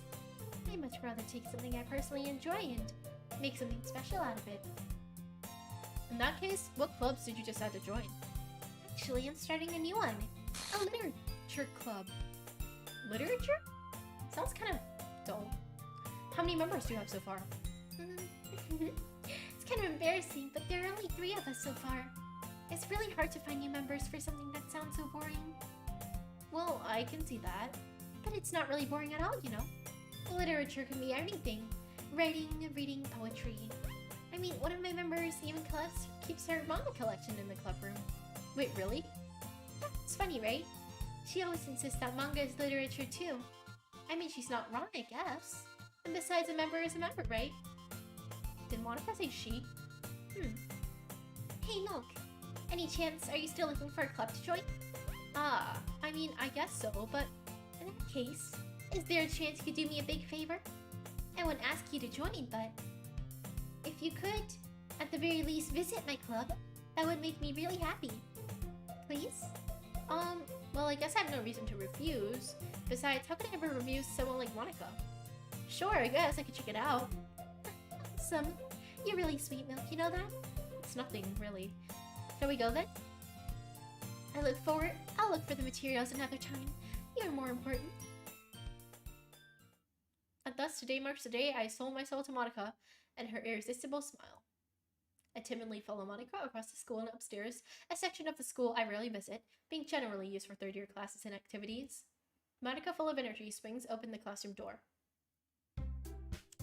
Speaker 2: I'd much rather take something I personally enjoy and make something special out of it.
Speaker 1: In that case, what clubs did you decide to join?
Speaker 2: Actually, I'm starting a new one.
Speaker 1: A literature club. Literature? Sounds kind of dull. How many members do you have so far?
Speaker 2: It's kind of embarrassing, but there are only 3 of us so far. It's really hard to find new members for something that sounds so boring.
Speaker 1: Well, I can see that.
Speaker 2: But it's not really boring at all, you know. Literature can be anything. Writing, reading, poetry. I mean, one of my members even keeps her manga collection in the club room.
Speaker 1: Wait, really?
Speaker 2: It's funny, right? She always insists that manga is literature too. I mean, she's not wrong, I guess. And besides, a member is a member, right?
Speaker 1: Did Monica say she?
Speaker 2: Hey, look. Any chance, are you still looking for a club to join?
Speaker 1: I mean, I guess so, but...
Speaker 2: In that case, is there a chance you could do me a big favor? I wouldn't ask you to join, but... If you could, at the very least visit my club, that would make me really happy. Please?
Speaker 1: Well, I guess I have no reason to refuse. Besides, how could I ever refuse someone like Monica? Sure, I guess I could check it out.
Speaker 2: You're really sweet, Milk, you know that?
Speaker 1: It's nothing, really. Shall we go then?
Speaker 2: I'll look for the materials another time. You're more important.
Speaker 1: And thus, today marks the day I sold my soul to Monica and her irresistible smile. I timidly follow Monica across the school and upstairs, a section of the school I rarely visit, being generally used for third-year classes and activities. Monica, full of energy, swings open the classroom door.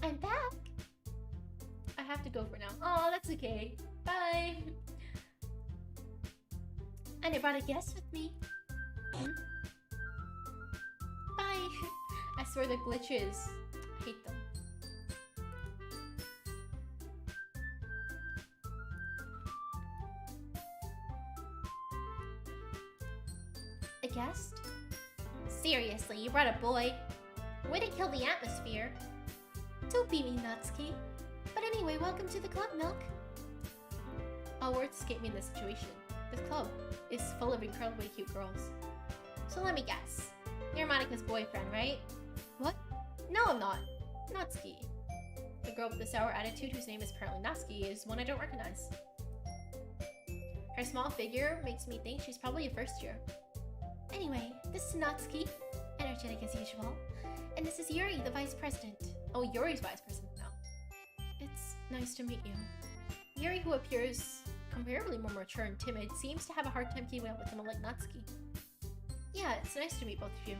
Speaker 2: I'm back!
Speaker 1: I have to go for now. Oh, that's okay. Bye!
Speaker 2: And I brought a guest with me.
Speaker 1: Bye! I swear the glitches. I hate them.
Speaker 2: A guest?
Speaker 1: Seriously, you brought a boy? Way to kill the atmosphere.
Speaker 2: Don't be mean, Natsuki. But anyway, welcome to the club, Milk.
Speaker 1: All words escape me in this situation. This club is full of incredibly cute girls. So let me guess. You're Monica's boyfriend, right?
Speaker 2: What?
Speaker 1: No, I'm not. Natsuki. The girl with the sour attitude whose name is apparently Natsuki is one I don't recognize. Her small figure makes me think she's probably a first year.
Speaker 2: Anyway, this is Natsuki, energetic as usual. And this is Yuri, the vice president.
Speaker 1: Oh, Yuri's vice president now. It's nice to meet you. Yuri, who appears comparably more mature and timid, seems to have a hard time keeping up with someone like Natsuki. Yeah, it's nice to meet both of you.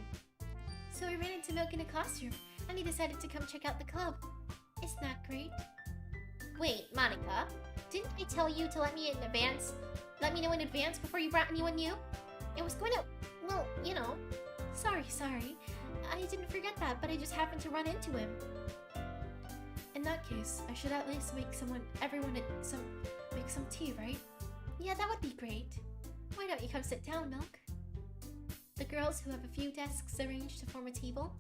Speaker 2: So we ran into Milk in a classroom, and he decided to come check out the club. Isn't that great?
Speaker 1: Wait, Monica, didn't I tell you to let me know in advance before you brought anyone new? It was going to, well, you know.
Speaker 2: Sorry. I didn't forget that, but I just happened to run into him.
Speaker 1: In that case, I should at least make everyone some tea, right?
Speaker 2: Yeah, that would be great. Why don't you come sit down, Milk? The girls, who have a few desks arranged to form a table.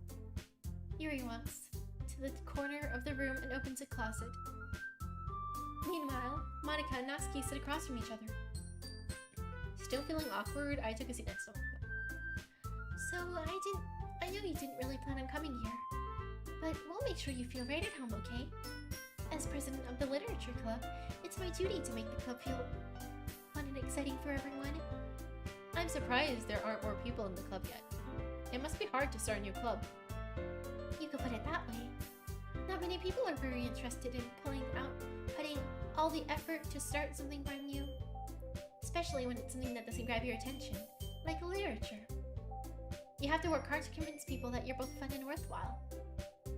Speaker 2: Yuri walks to the corner of the room and opens a closet.
Speaker 1: Meanwhile, Monica and Natsuki sit across from each other. Still feeling awkward, I took a seat next to Monica.
Speaker 2: So, I know you didn't really plan on coming here, but we'll make sure you feel right at home, okay? As president of the literature club, it's my duty to make the club feel fun and exciting for everyone.
Speaker 1: I'm surprised there aren't more people in the club yet. It must be hard to start a new club.
Speaker 2: You could put it that way. Not many people are very interested in putting all the effort to start something brand new. Especially when it's something that doesn't grab your attention, like literature. You have to work hard to convince people that you're both fun and worthwhile.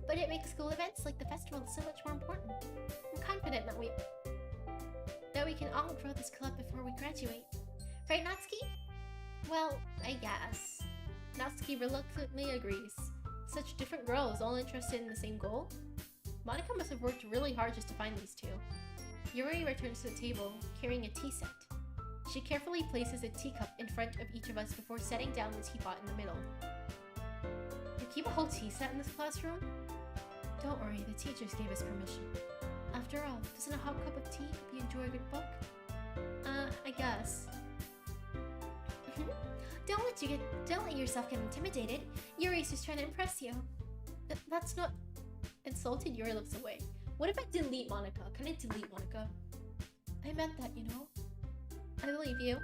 Speaker 2: But it makes school events like the festival so much more important. I'm confident that we can all grow this club before we graduate. Right, Natsuki?
Speaker 1: Well, I guess. Natsuki reluctantly agrees. Such different girls, all interested in the same goal? Monica must have worked really hard just to find these two. Yuri returns to the table, carrying a tea set. She carefully places a teacup in front of each of us before setting down the teapot in the middle. You keep a whole tea set in this classroom? Don't worry, the teachers gave us permission. After all, doesn't a hot cup of tea help you enjoy a good book? I guess.
Speaker 2: Don't let yourself get intimidated. Yuri's just trying to impress you.
Speaker 1: That's not... Insulted, Yuri looks away. What if I delete Monica? Can I delete Monica? I meant that, you know? I believe you.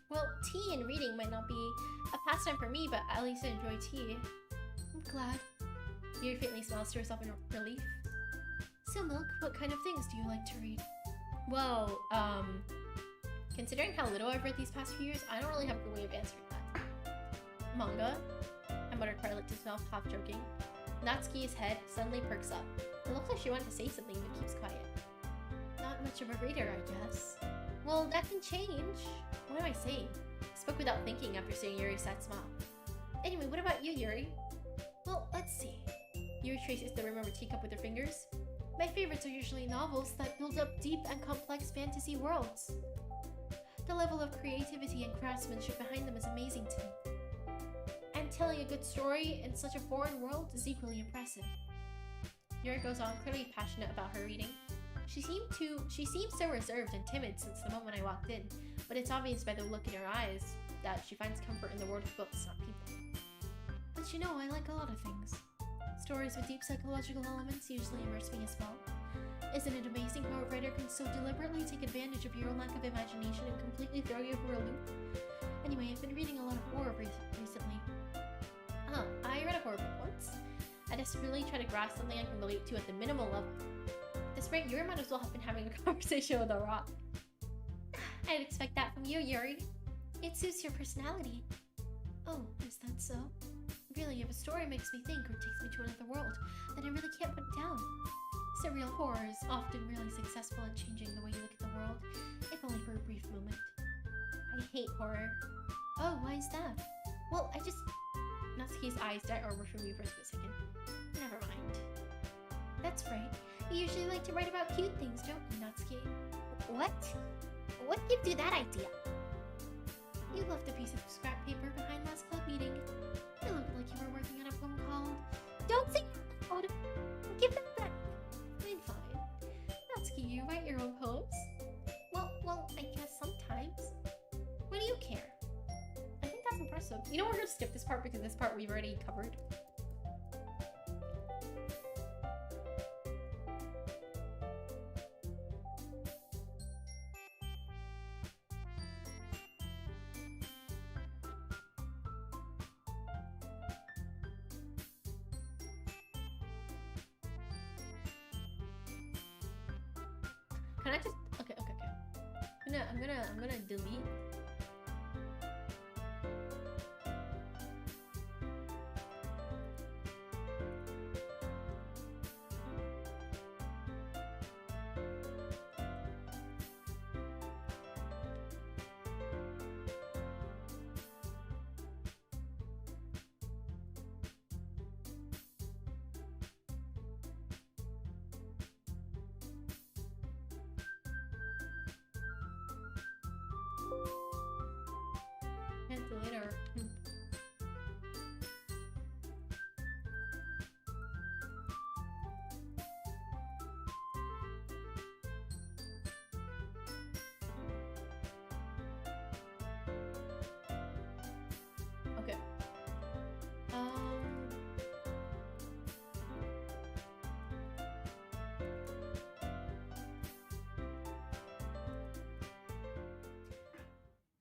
Speaker 1: Well, tea and reading might not be a pastime for me, but at least I enjoy tea.
Speaker 2: I'm glad.
Speaker 1: Yuri faintly smiles to herself in relief.
Speaker 2: So, Milk, what kind of things do you like to read?
Speaker 1: Well, considering how little I've read these past few years, I don't really have a good way of answering that. Manga? I muttered quietly to myself, half joking. Natsuki's head suddenly perks up. It looks like she wanted to say something, but keeps quiet. Not much of a reader, I guess. Well, that can change. What am I saying? I spoke without thinking after seeing Yuri's sad smile. Anyway, what about you, Yuri?
Speaker 2: Well, let's see.
Speaker 1: Yuri traces the rim of her teacup with her fingers.
Speaker 2: My favorites are usually novels that build up deep and complex fantasy worlds. The level of creativity and craftsmanship behind them is amazing to me. And telling a good story in such a foreign world is equally impressive.
Speaker 1: Yuri goes on, clearly passionate about her reading. She seems so reserved and timid since the moment I walked in, but it's obvious by the look in her eyes. that she finds comfort in the world of books, not people.
Speaker 2: But you know, I like a lot of things. Stories with deep psychological elements usually immerse me as well. Isn't it amazing how a writer can so deliberately take advantage of your own lack of imagination and completely throw you for a loop? Anyway, I've been reading a lot of horror recently.
Speaker 1: Oh, I read a horror book once. I desperately try to grasp something I can relate to at the minimal level. At this rate, you might as well have been having a conversation with a rock.
Speaker 2: I'd expect that from you, Yuri. It suits your personality. Oh, is that so? Really, if a story makes me think or takes me to another world, then I really can't put it down. Surreal horror is often really successful at changing the way you look at the world, if only for a brief moment.
Speaker 1: I hate horror.
Speaker 2: Oh, why is that? Well, I just...
Speaker 1: Natsuki's eyes dart over from me for a split second. Never mind.
Speaker 2: That's right. You usually like to write about cute things, don't you, Natsuki?
Speaker 3: What? What gives you that idea?
Speaker 2: You left a piece of scrap paper behind last club meeting. It looked like you were working on a poem called...
Speaker 3: Don't say out. Give them back.
Speaker 2: Fine. Natsuki, you write your own poems?
Speaker 3: Well, I guess sometimes.
Speaker 2: What do you care?
Speaker 1: I think that's impressive. You know, we're gonna skip this part because this part we've already covered. Can I just... Okay. I'm gonna delete. Can't delete her. Okay.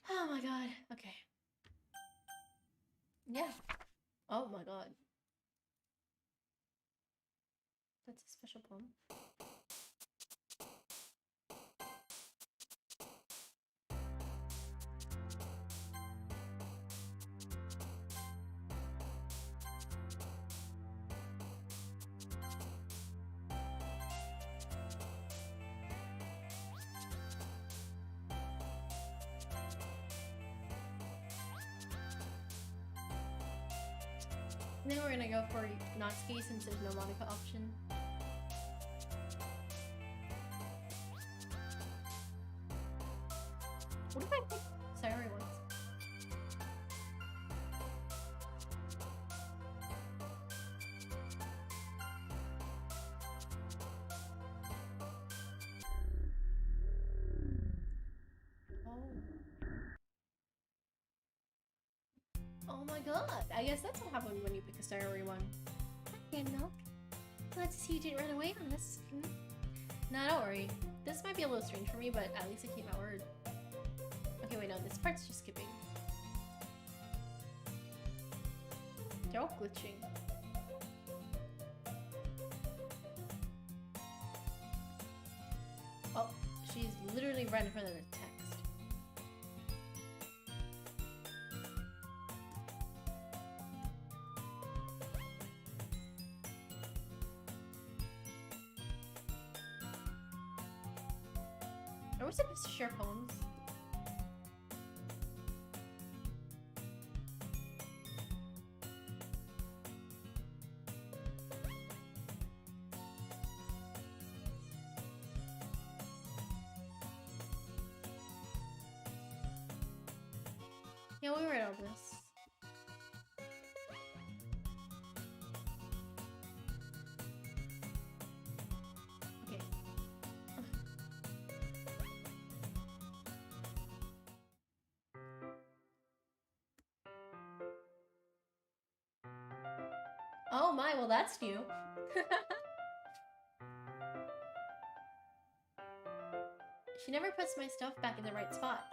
Speaker 1: Oh my god. Okay. Yeah. Oh my god. That's a special poem. Then we're gonna go for Natsuki since there's no Monica option. What if I pick Sayori once? Oh my god, I guess that's what happens when you pick a Sayori one.
Speaker 2: Hey, Milk. Glad to see you didn't run away on us.
Speaker 1: Nah, don't worry. This might be a little strange for me, but at least I keep my word. Okay, wait, no, this part's just skipping. They're all glitching. Oh, she's literally right in front of the text. Are we supposed to share poems? Yeah, we read all this. Okay. Oh my, well that's new. She never puts my stuff back in the right spot.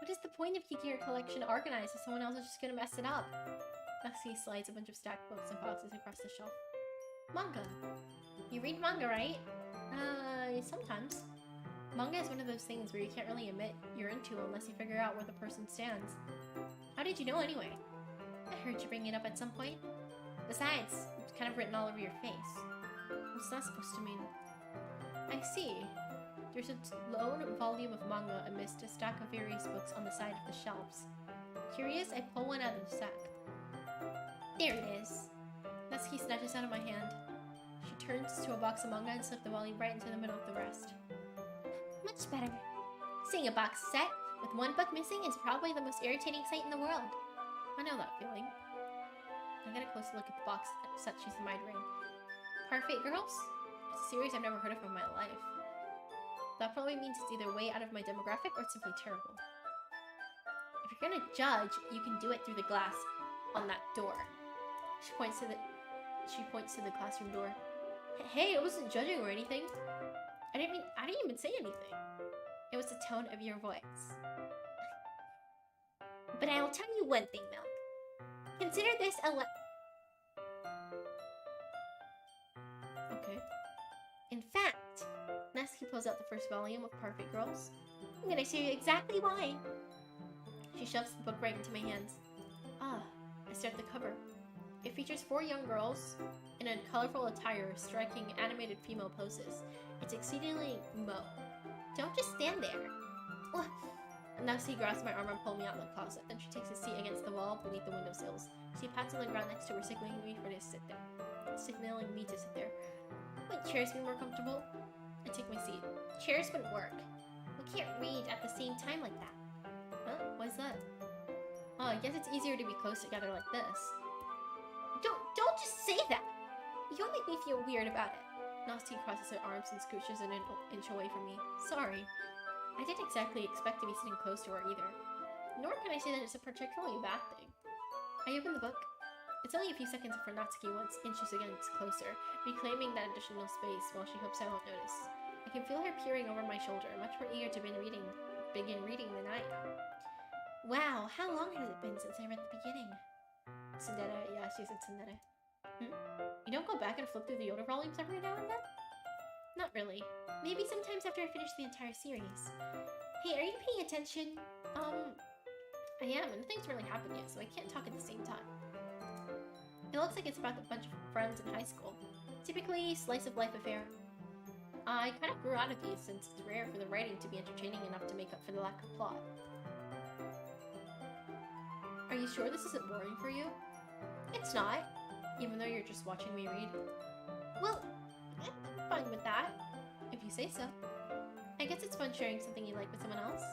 Speaker 1: What is the point of keeping your collection organized if someone else is just gonna mess it up? Lexi slides a bunch of stacked books and boxes across the shelf. Manga. You read manga, right? Sometimes. Manga is one of those things where you can't really admit you're into unless you figure out where the person stands. How did you know anyway? I heard you bring it up at some point. Besides, it's kind of written all over your face. What's that supposed to mean? I see. There's a lone volume of manga amidst a stack of various books on the side of the shelves. Curious, I pull one out of the sack. There it is. Natsuki snatches out of my hand. She turns to a box of manga and slips the volume right into the middle of the rest.
Speaker 3: Much better.
Speaker 1: Seeing a box set with one book missing is probably the most irritating sight in the world. I know that feeling. I get a close look at the box set she's admiring. Parfait Girls? It's a series I've never heard of in my life. That probably means it's either way out of my demographic or it's simply terrible. If you're gonna judge, you can do it through the glass on that door. She points to the classroom door. Hey, I wasn't judging or anything. I didn't even say anything. It was the tone of your voice.
Speaker 3: But I'll tell you one thing, Milk. Consider this a
Speaker 1: Okay.
Speaker 3: In fact,
Speaker 1: Natsuki pulls out the first volume of Perfect Girls.
Speaker 3: I'm gonna show you exactly why.
Speaker 1: She shoves the book right into my hands. Ah, I stare at the cover. It features 4 young girls in a colorful attire striking animated female poses. It's exceedingly
Speaker 3: Don't just stand there.
Speaker 1: Natsuki grabs my arm and pulls me out of the closet. Then she takes a seat against the wall beneath the windowsills. She pats on the ground next to her, signaling me to sit there. Would chairs be more comfortable? I take my seat.
Speaker 3: Chairs wouldn't work. We can't read at the same time like that.
Speaker 1: Huh? Why's that? Oh, I guess it's easier to be close together like this.
Speaker 3: Don't just say that. You'll make me feel weird about it.
Speaker 1: Natsuki crosses her arms and scooches an inch away from me. Sorry. I didn't exactly expect to be sitting close to her either. Nor can I say that it's a particularly bad thing. I open the book. It's only a few seconds before Natsuki once inches against closer, reclaiming that additional space while she hopes I won't notice. I can feel her peering over my shoulder, much more eager to begin reading than I am.
Speaker 3: Wow, how long has it been since I read the beginning?
Speaker 1: Tsundere, yeah, she said Tsundere. You don't go back and flip through the older volumes every now and then? Not really.
Speaker 3: Maybe sometimes after I finish the entire series. Hey, are you paying attention?
Speaker 1: I am, and nothing's really happened yet, so I can't talk at the same time. It looks like it's about a bunch of friends in high school. Typically, slice of life affair. I kind of grew out of these since it's rare for the writing to be entertaining enough to make up for the lack of plot. Are you sure this isn't boring for you?
Speaker 3: It's not.
Speaker 1: Even though you're just watching me read?
Speaker 3: Well, I'm fine with that.
Speaker 1: If you say so. I guess it's fun sharing something you like with someone else.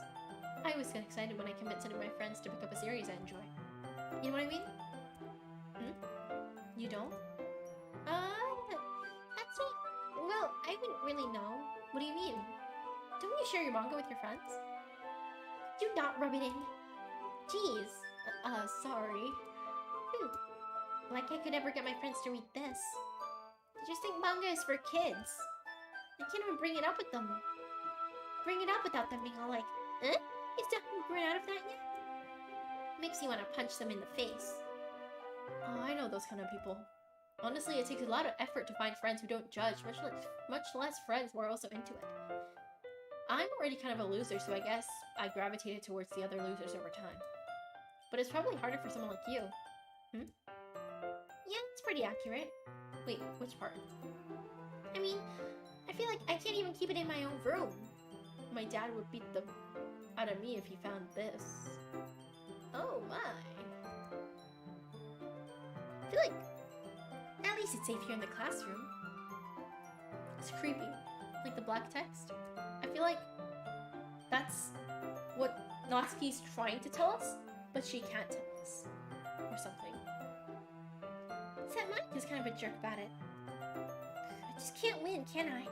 Speaker 1: I always get excited when I convince any of my friends to pick up a series I enjoy. You know what I mean? You don't?
Speaker 3: That's not... Well, I wouldn't really know.
Speaker 1: What do you mean? Don't you share your manga with your friends?
Speaker 3: Do not rub it in.
Speaker 1: Jeez. Sorry.
Speaker 3: Like I could ever get my friends to read this. They just think manga is for kids. I can't even bring it up with them. Bring it up without them being all like, you still haven't grown out of that yet? Makes you want to punch them in the face.
Speaker 1: Oh, I know those kind of people. Honestly, it takes a lot of effort to find friends who don't judge, much less friends who are also into it. I'm already kind of a loser, so I guess I gravitated towards the other losers over time. But it's probably harder for someone like you.
Speaker 3: Yeah, it's pretty accurate.
Speaker 1: Wait, which part?
Speaker 3: I mean, I feel like I can't even keep it in my own room.
Speaker 1: My dad would beat the out of me if he found this. Oh my.
Speaker 3: I feel like at least it's safe here in the classroom.
Speaker 1: It's creepy. Like the black text. I feel like that's what Natsuki's trying to tell us, but she can't tell us. Or something.
Speaker 3: Except Monika's kind of a jerk about it. I just can't win, can I?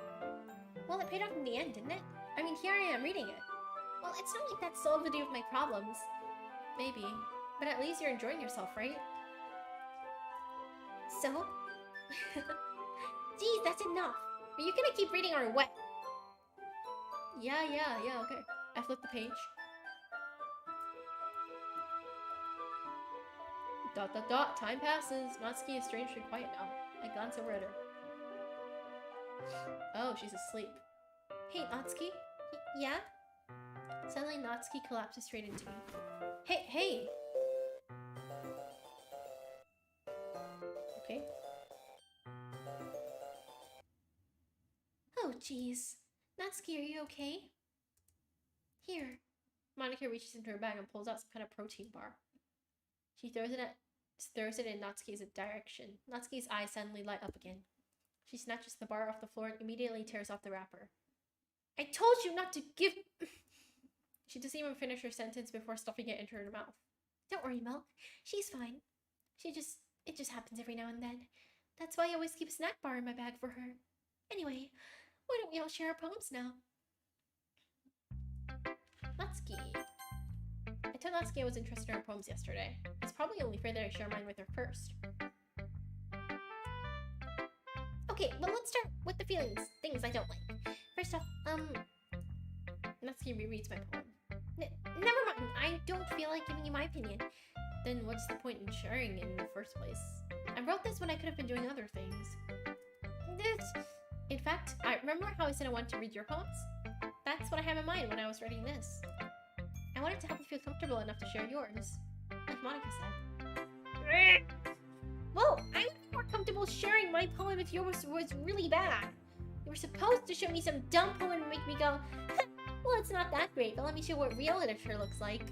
Speaker 3: Well, it paid off in the end, didn't it?
Speaker 1: I mean, here I am reading it.
Speaker 3: Well, it's not like that solved any of my problems.
Speaker 1: Maybe. But at least you're enjoying yourself, right?
Speaker 3: So, Geez, that's enough. Are you gonna keep reading or what?
Speaker 1: Yeah, okay. I flipped the page. Dot, dot, dot. Time passes. Natsuki is strangely quiet now. I glance over at her. Oh, she's asleep. Hey, Natsuki?
Speaker 3: Yeah?
Speaker 1: Suddenly, Natsuki collapses straight into me. Hey! Okay.
Speaker 2: Oh, jeez. Natsuki, are you okay? Here.
Speaker 1: Monica reaches into her bag and pulls out some kind of protein bar. She throws it in Natsuki's direction. Natsuki's eyes suddenly light up again. She snatches the bar off the floor and immediately tears off the wrapper. I told you not to give... She doesn't even finish her sentence before stuffing it into her mouth.
Speaker 2: Don't worry, Milk. She's fine. It just happens every now and then. That's why I always keep a snack bar in my bag for her. Anyway, why don't we all share our poems now?
Speaker 1: Natsuki. I told Natsuki I was interested in her poems yesterday. It's probably only fair that I share mine with her first.
Speaker 3: Okay, well let's start with the things I don't like. First off,
Speaker 1: Natsuki rereads my poem.
Speaker 3: Never mind, I don't feel like giving you my opinion.
Speaker 1: Then what's the point in sharing it in the first place? I wrote this when I could have been doing other things. In fact, I remember how I said I wanted to read your poems? That's what I had in mind when I was writing this. I wanted to help you feel comfortable enough to share yours, like Monica said.
Speaker 3: Well, I would be more comfortable sharing my poem if yours was really bad. You were supposed to show me some dumb poem and make me go, well, it's not that great, but let me show what real literature looks like.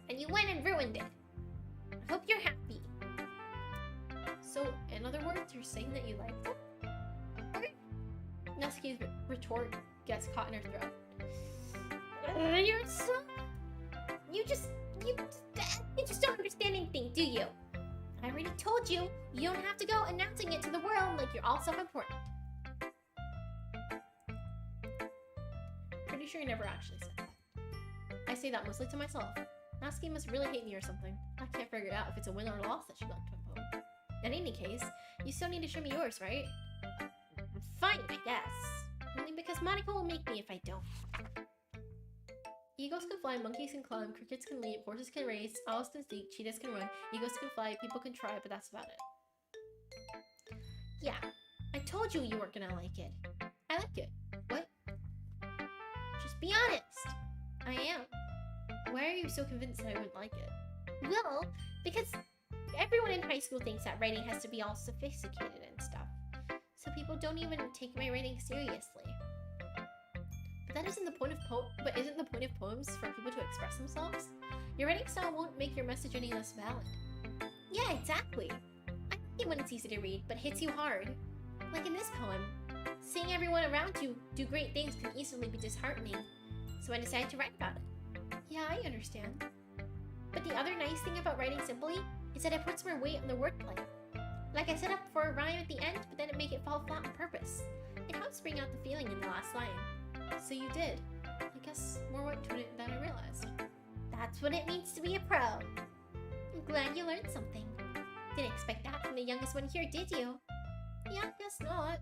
Speaker 3: And you went and ruined it. I hope you're happy.
Speaker 1: So, in other words, you're saying that you liked it? Natsuki's retort gets caught in her throat.
Speaker 3: You're so... You just don't understand anything, do you? I already told you, you don't have to go announcing it to the world like you're all self-important.
Speaker 1: Pretty sure you never actually said that. I say that mostly to myself. Natsuki must really hate me or something. I can't figure out if it's a win or a loss that she liked my poem. In any case, you still need to show me yours, right?
Speaker 3: Fine, I guess. Only because Monica will make me if I don't.
Speaker 1: Eagles can fly, monkeys can climb, crickets can leap, horses can race, owls can speak, cheetahs can run, eagles can fly, people can try, but that's about it.
Speaker 3: Yeah, I told you weren't gonna like it.
Speaker 1: I like it. What?
Speaker 3: Just be honest.
Speaker 1: I am. Why are you so convinced that I wouldn't like it?
Speaker 3: Well, because everyone in high school thinks that writing has to be all sophisticated and stuff. So people don't even take my writing seriously.
Speaker 1: But that isn't the point of isn't the point of poems for people to express themselves? Your writing style won't make your message any less valid.
Speaker 3: Yeah, exactly. I like it when it's easy to read, but hits you hard. Like in this poem, seeing everyone around you do great things can easily be disheartening. So I decided to write about it.
Speaker 1: Yeah, I understand.
Speaker 3: But the other nice thing about writing simply is that it puts more weight on the wordplay. Like I set up for a rhyme at the end, but then it make it fall flat on purpose. It helps bring out the feeling in the last line.
Speaker 1: So you did. I guess more went to it than I realized.
Speaker 3: That's what it means to be a pro. I'm glad you learned something. Didn't expect that from the youngest one here, did you?
Speaker 1: Yeah, I guess not.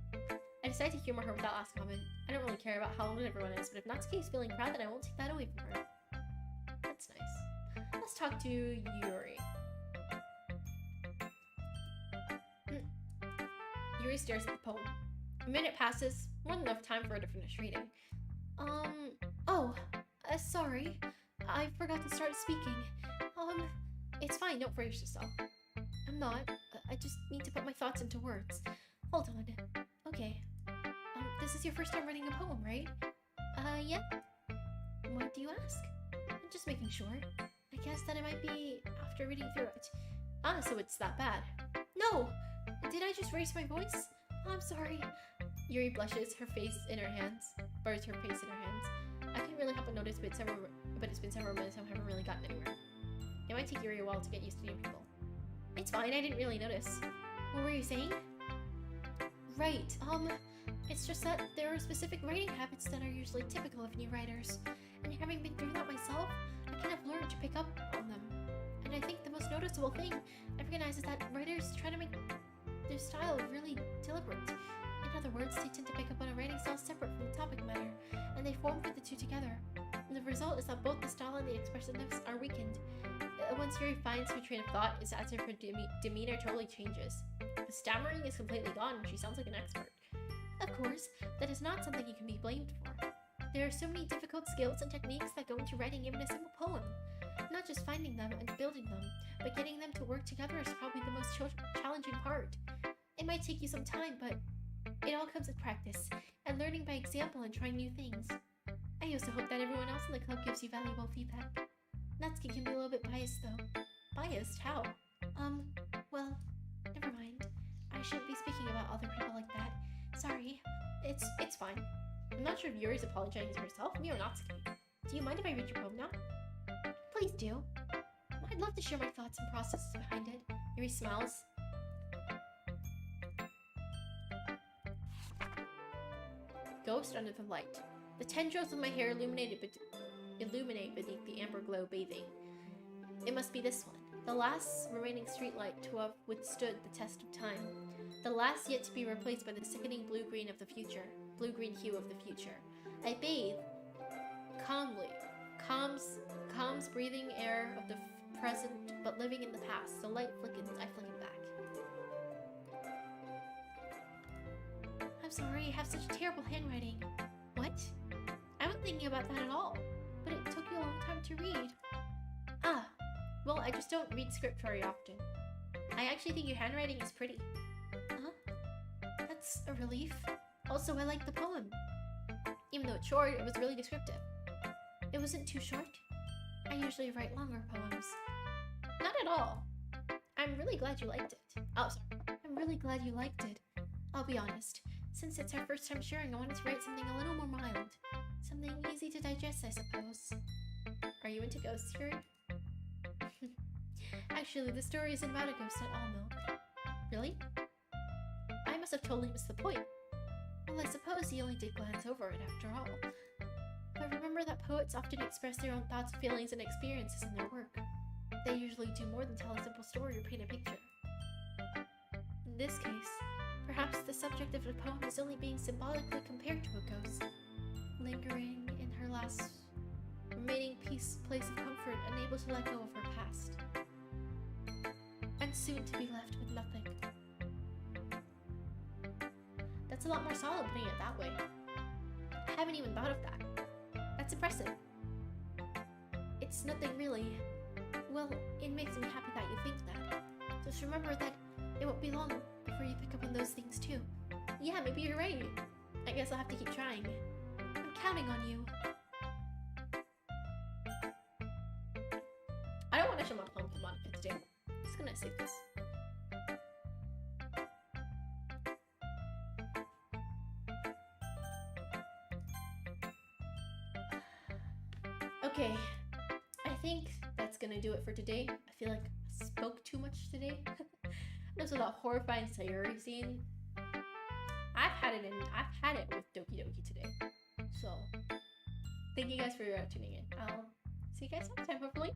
Speaker 1: I decided to humor her with that last comment. I don't really care about how old everyone is, but if Natsuki is feeling proud, then I won't take that away from her. That's nice. Let's talk to Yuri. Yuri stares at the poem. A minute passes, more than enough time for her to finish reading. Sorry. I forgot to start speaking. It's fine, don't brace yourself. I'm not. I just need to put my thoughts into words. Hold on. Okay. This is your first time writing a poem, right? Yeah. Why do you ask? I'm just making sure. I guess that it might be after reading through it. Ah, so it's that bad. No! Did I just raise my voice? I'm sorry. Yuri blushes, her face in her hands. Buries her face in her hands. I couldn't really help but notice, but it's been several minutes and I haven't really gotten anywhere. It might take Yuri a while to get used to new people. It's fine, I didn't really notice. What were you saying? Right, it's just that there are specific writing habits that are usually typical of new writers. And having been through that myself, I kind of learned to pick up on them. And I think the most noticeable thing I recognize is that writers try to make
Speaker 2: Their style is really deliberate. In other words, they tend to pick up on a writing style separate from the topic matter, and they form with the two together. And the result is that both the style and the expressiveness are weakened. Once Yuri finds her train of thought, it's as if her demeanor totally changes. The stammering is completely gone, and she sounds like an expert.
Speaker 3: Of course, that is not something you can be blamed for. There are so many difficult skills and techniques that go into writing even a simple poem. Not just finding them and building them, but getting them to work together is probably the most challenging part. It might take you some time, but it all comes with practice, and learning by example and trying new things. I also hope that everyone else in the club gives you valuable feedback. Natsuki can be a little bit biased though.
Speaker 2: Biased? How?
Speaker 3: Well, never mind. I shouldn't be speaking about other people like that. Sorry.
Speaker 2: It's fine. I'm not sure if Yuri's apologizing to herself, me or Natsuki. Do you mind if I read your poem now?
Speaker 3: Please do. I'd love to share my thoughts and processes behind it.
Speaker 2: Yuri smiles. Ghost under the light. The tendrils of my hair illuminate beneath the amber glow bathing. It must be this one. The last remaining streetlight to have withstood the test of time. The last yet to be replaced by the sickening blue-green of the future. Blue-green hue of the future. I bathe calmly. Calms breathing air of the present, but living in the past. The light flickens, I flicken back.
Speaker 3: I'm sorry, I have such terrible handwriting. What? I wasn't thinking about that at all, but it took you a long time to read.
Speaker 2: Ah, well, I just don't read script very often. I actually think your handwriting is pretty.
Speaker 3: That's a relief. Also, I like the poem.
Speaker 2: Even though it's short, it was really descriptive.
Speaker 3: It wasn't too short. I usually write longer poems.
Speaker 2: Not at all. I'm really glad you liked it. Oh, sorry.
Speaker 3: I'm really glad you liked it. I'll be honest. Since it's our first time sharing, I wanted to write something a little more mild. Something easy to digest, I suppose.
Speaker 2: Are you into ghosts, Yuri?
Speaker 3: Actually, the story isn't about a ghost at all, Milk.
Speaker 2: Really? I must have totally missed the point.
Speaker 3: Well, I suppose you only did glance over it after all. But remember that poets often express their own thoughts, feelings, and experiences in their work. They usually do more than tell a simple story or paint a picture. In this case, perhaps the subject of the poem is only being symbolically compared to a ghost, lingering in her last remaining place of comfort, unable to let go of her past, and soon to be left with nothing.
Speaker 2: That's a lot more solid putting it that way. I haven't even thought of that. That's impressive.
Speaker 3: It's nothing really. Well, it makes me happy that you think that. Just remember that it won't be long before you pick up on those things too.
Speaker 2: Yeah, maybe you're right. I guess I'll have to keep trying.
Speaker 3: I'm counting on you.
Speaker 2: I don't want to show my poem to Monica today. I'm just gonna save this. Okay, I think that's gonna do it for today. I feel like I spoke too much today. This was a horrifying Sayuri scene. I've had it with Doki Doki today. So, thank you guys for tuning in. I'll see you guys next time, hopefully.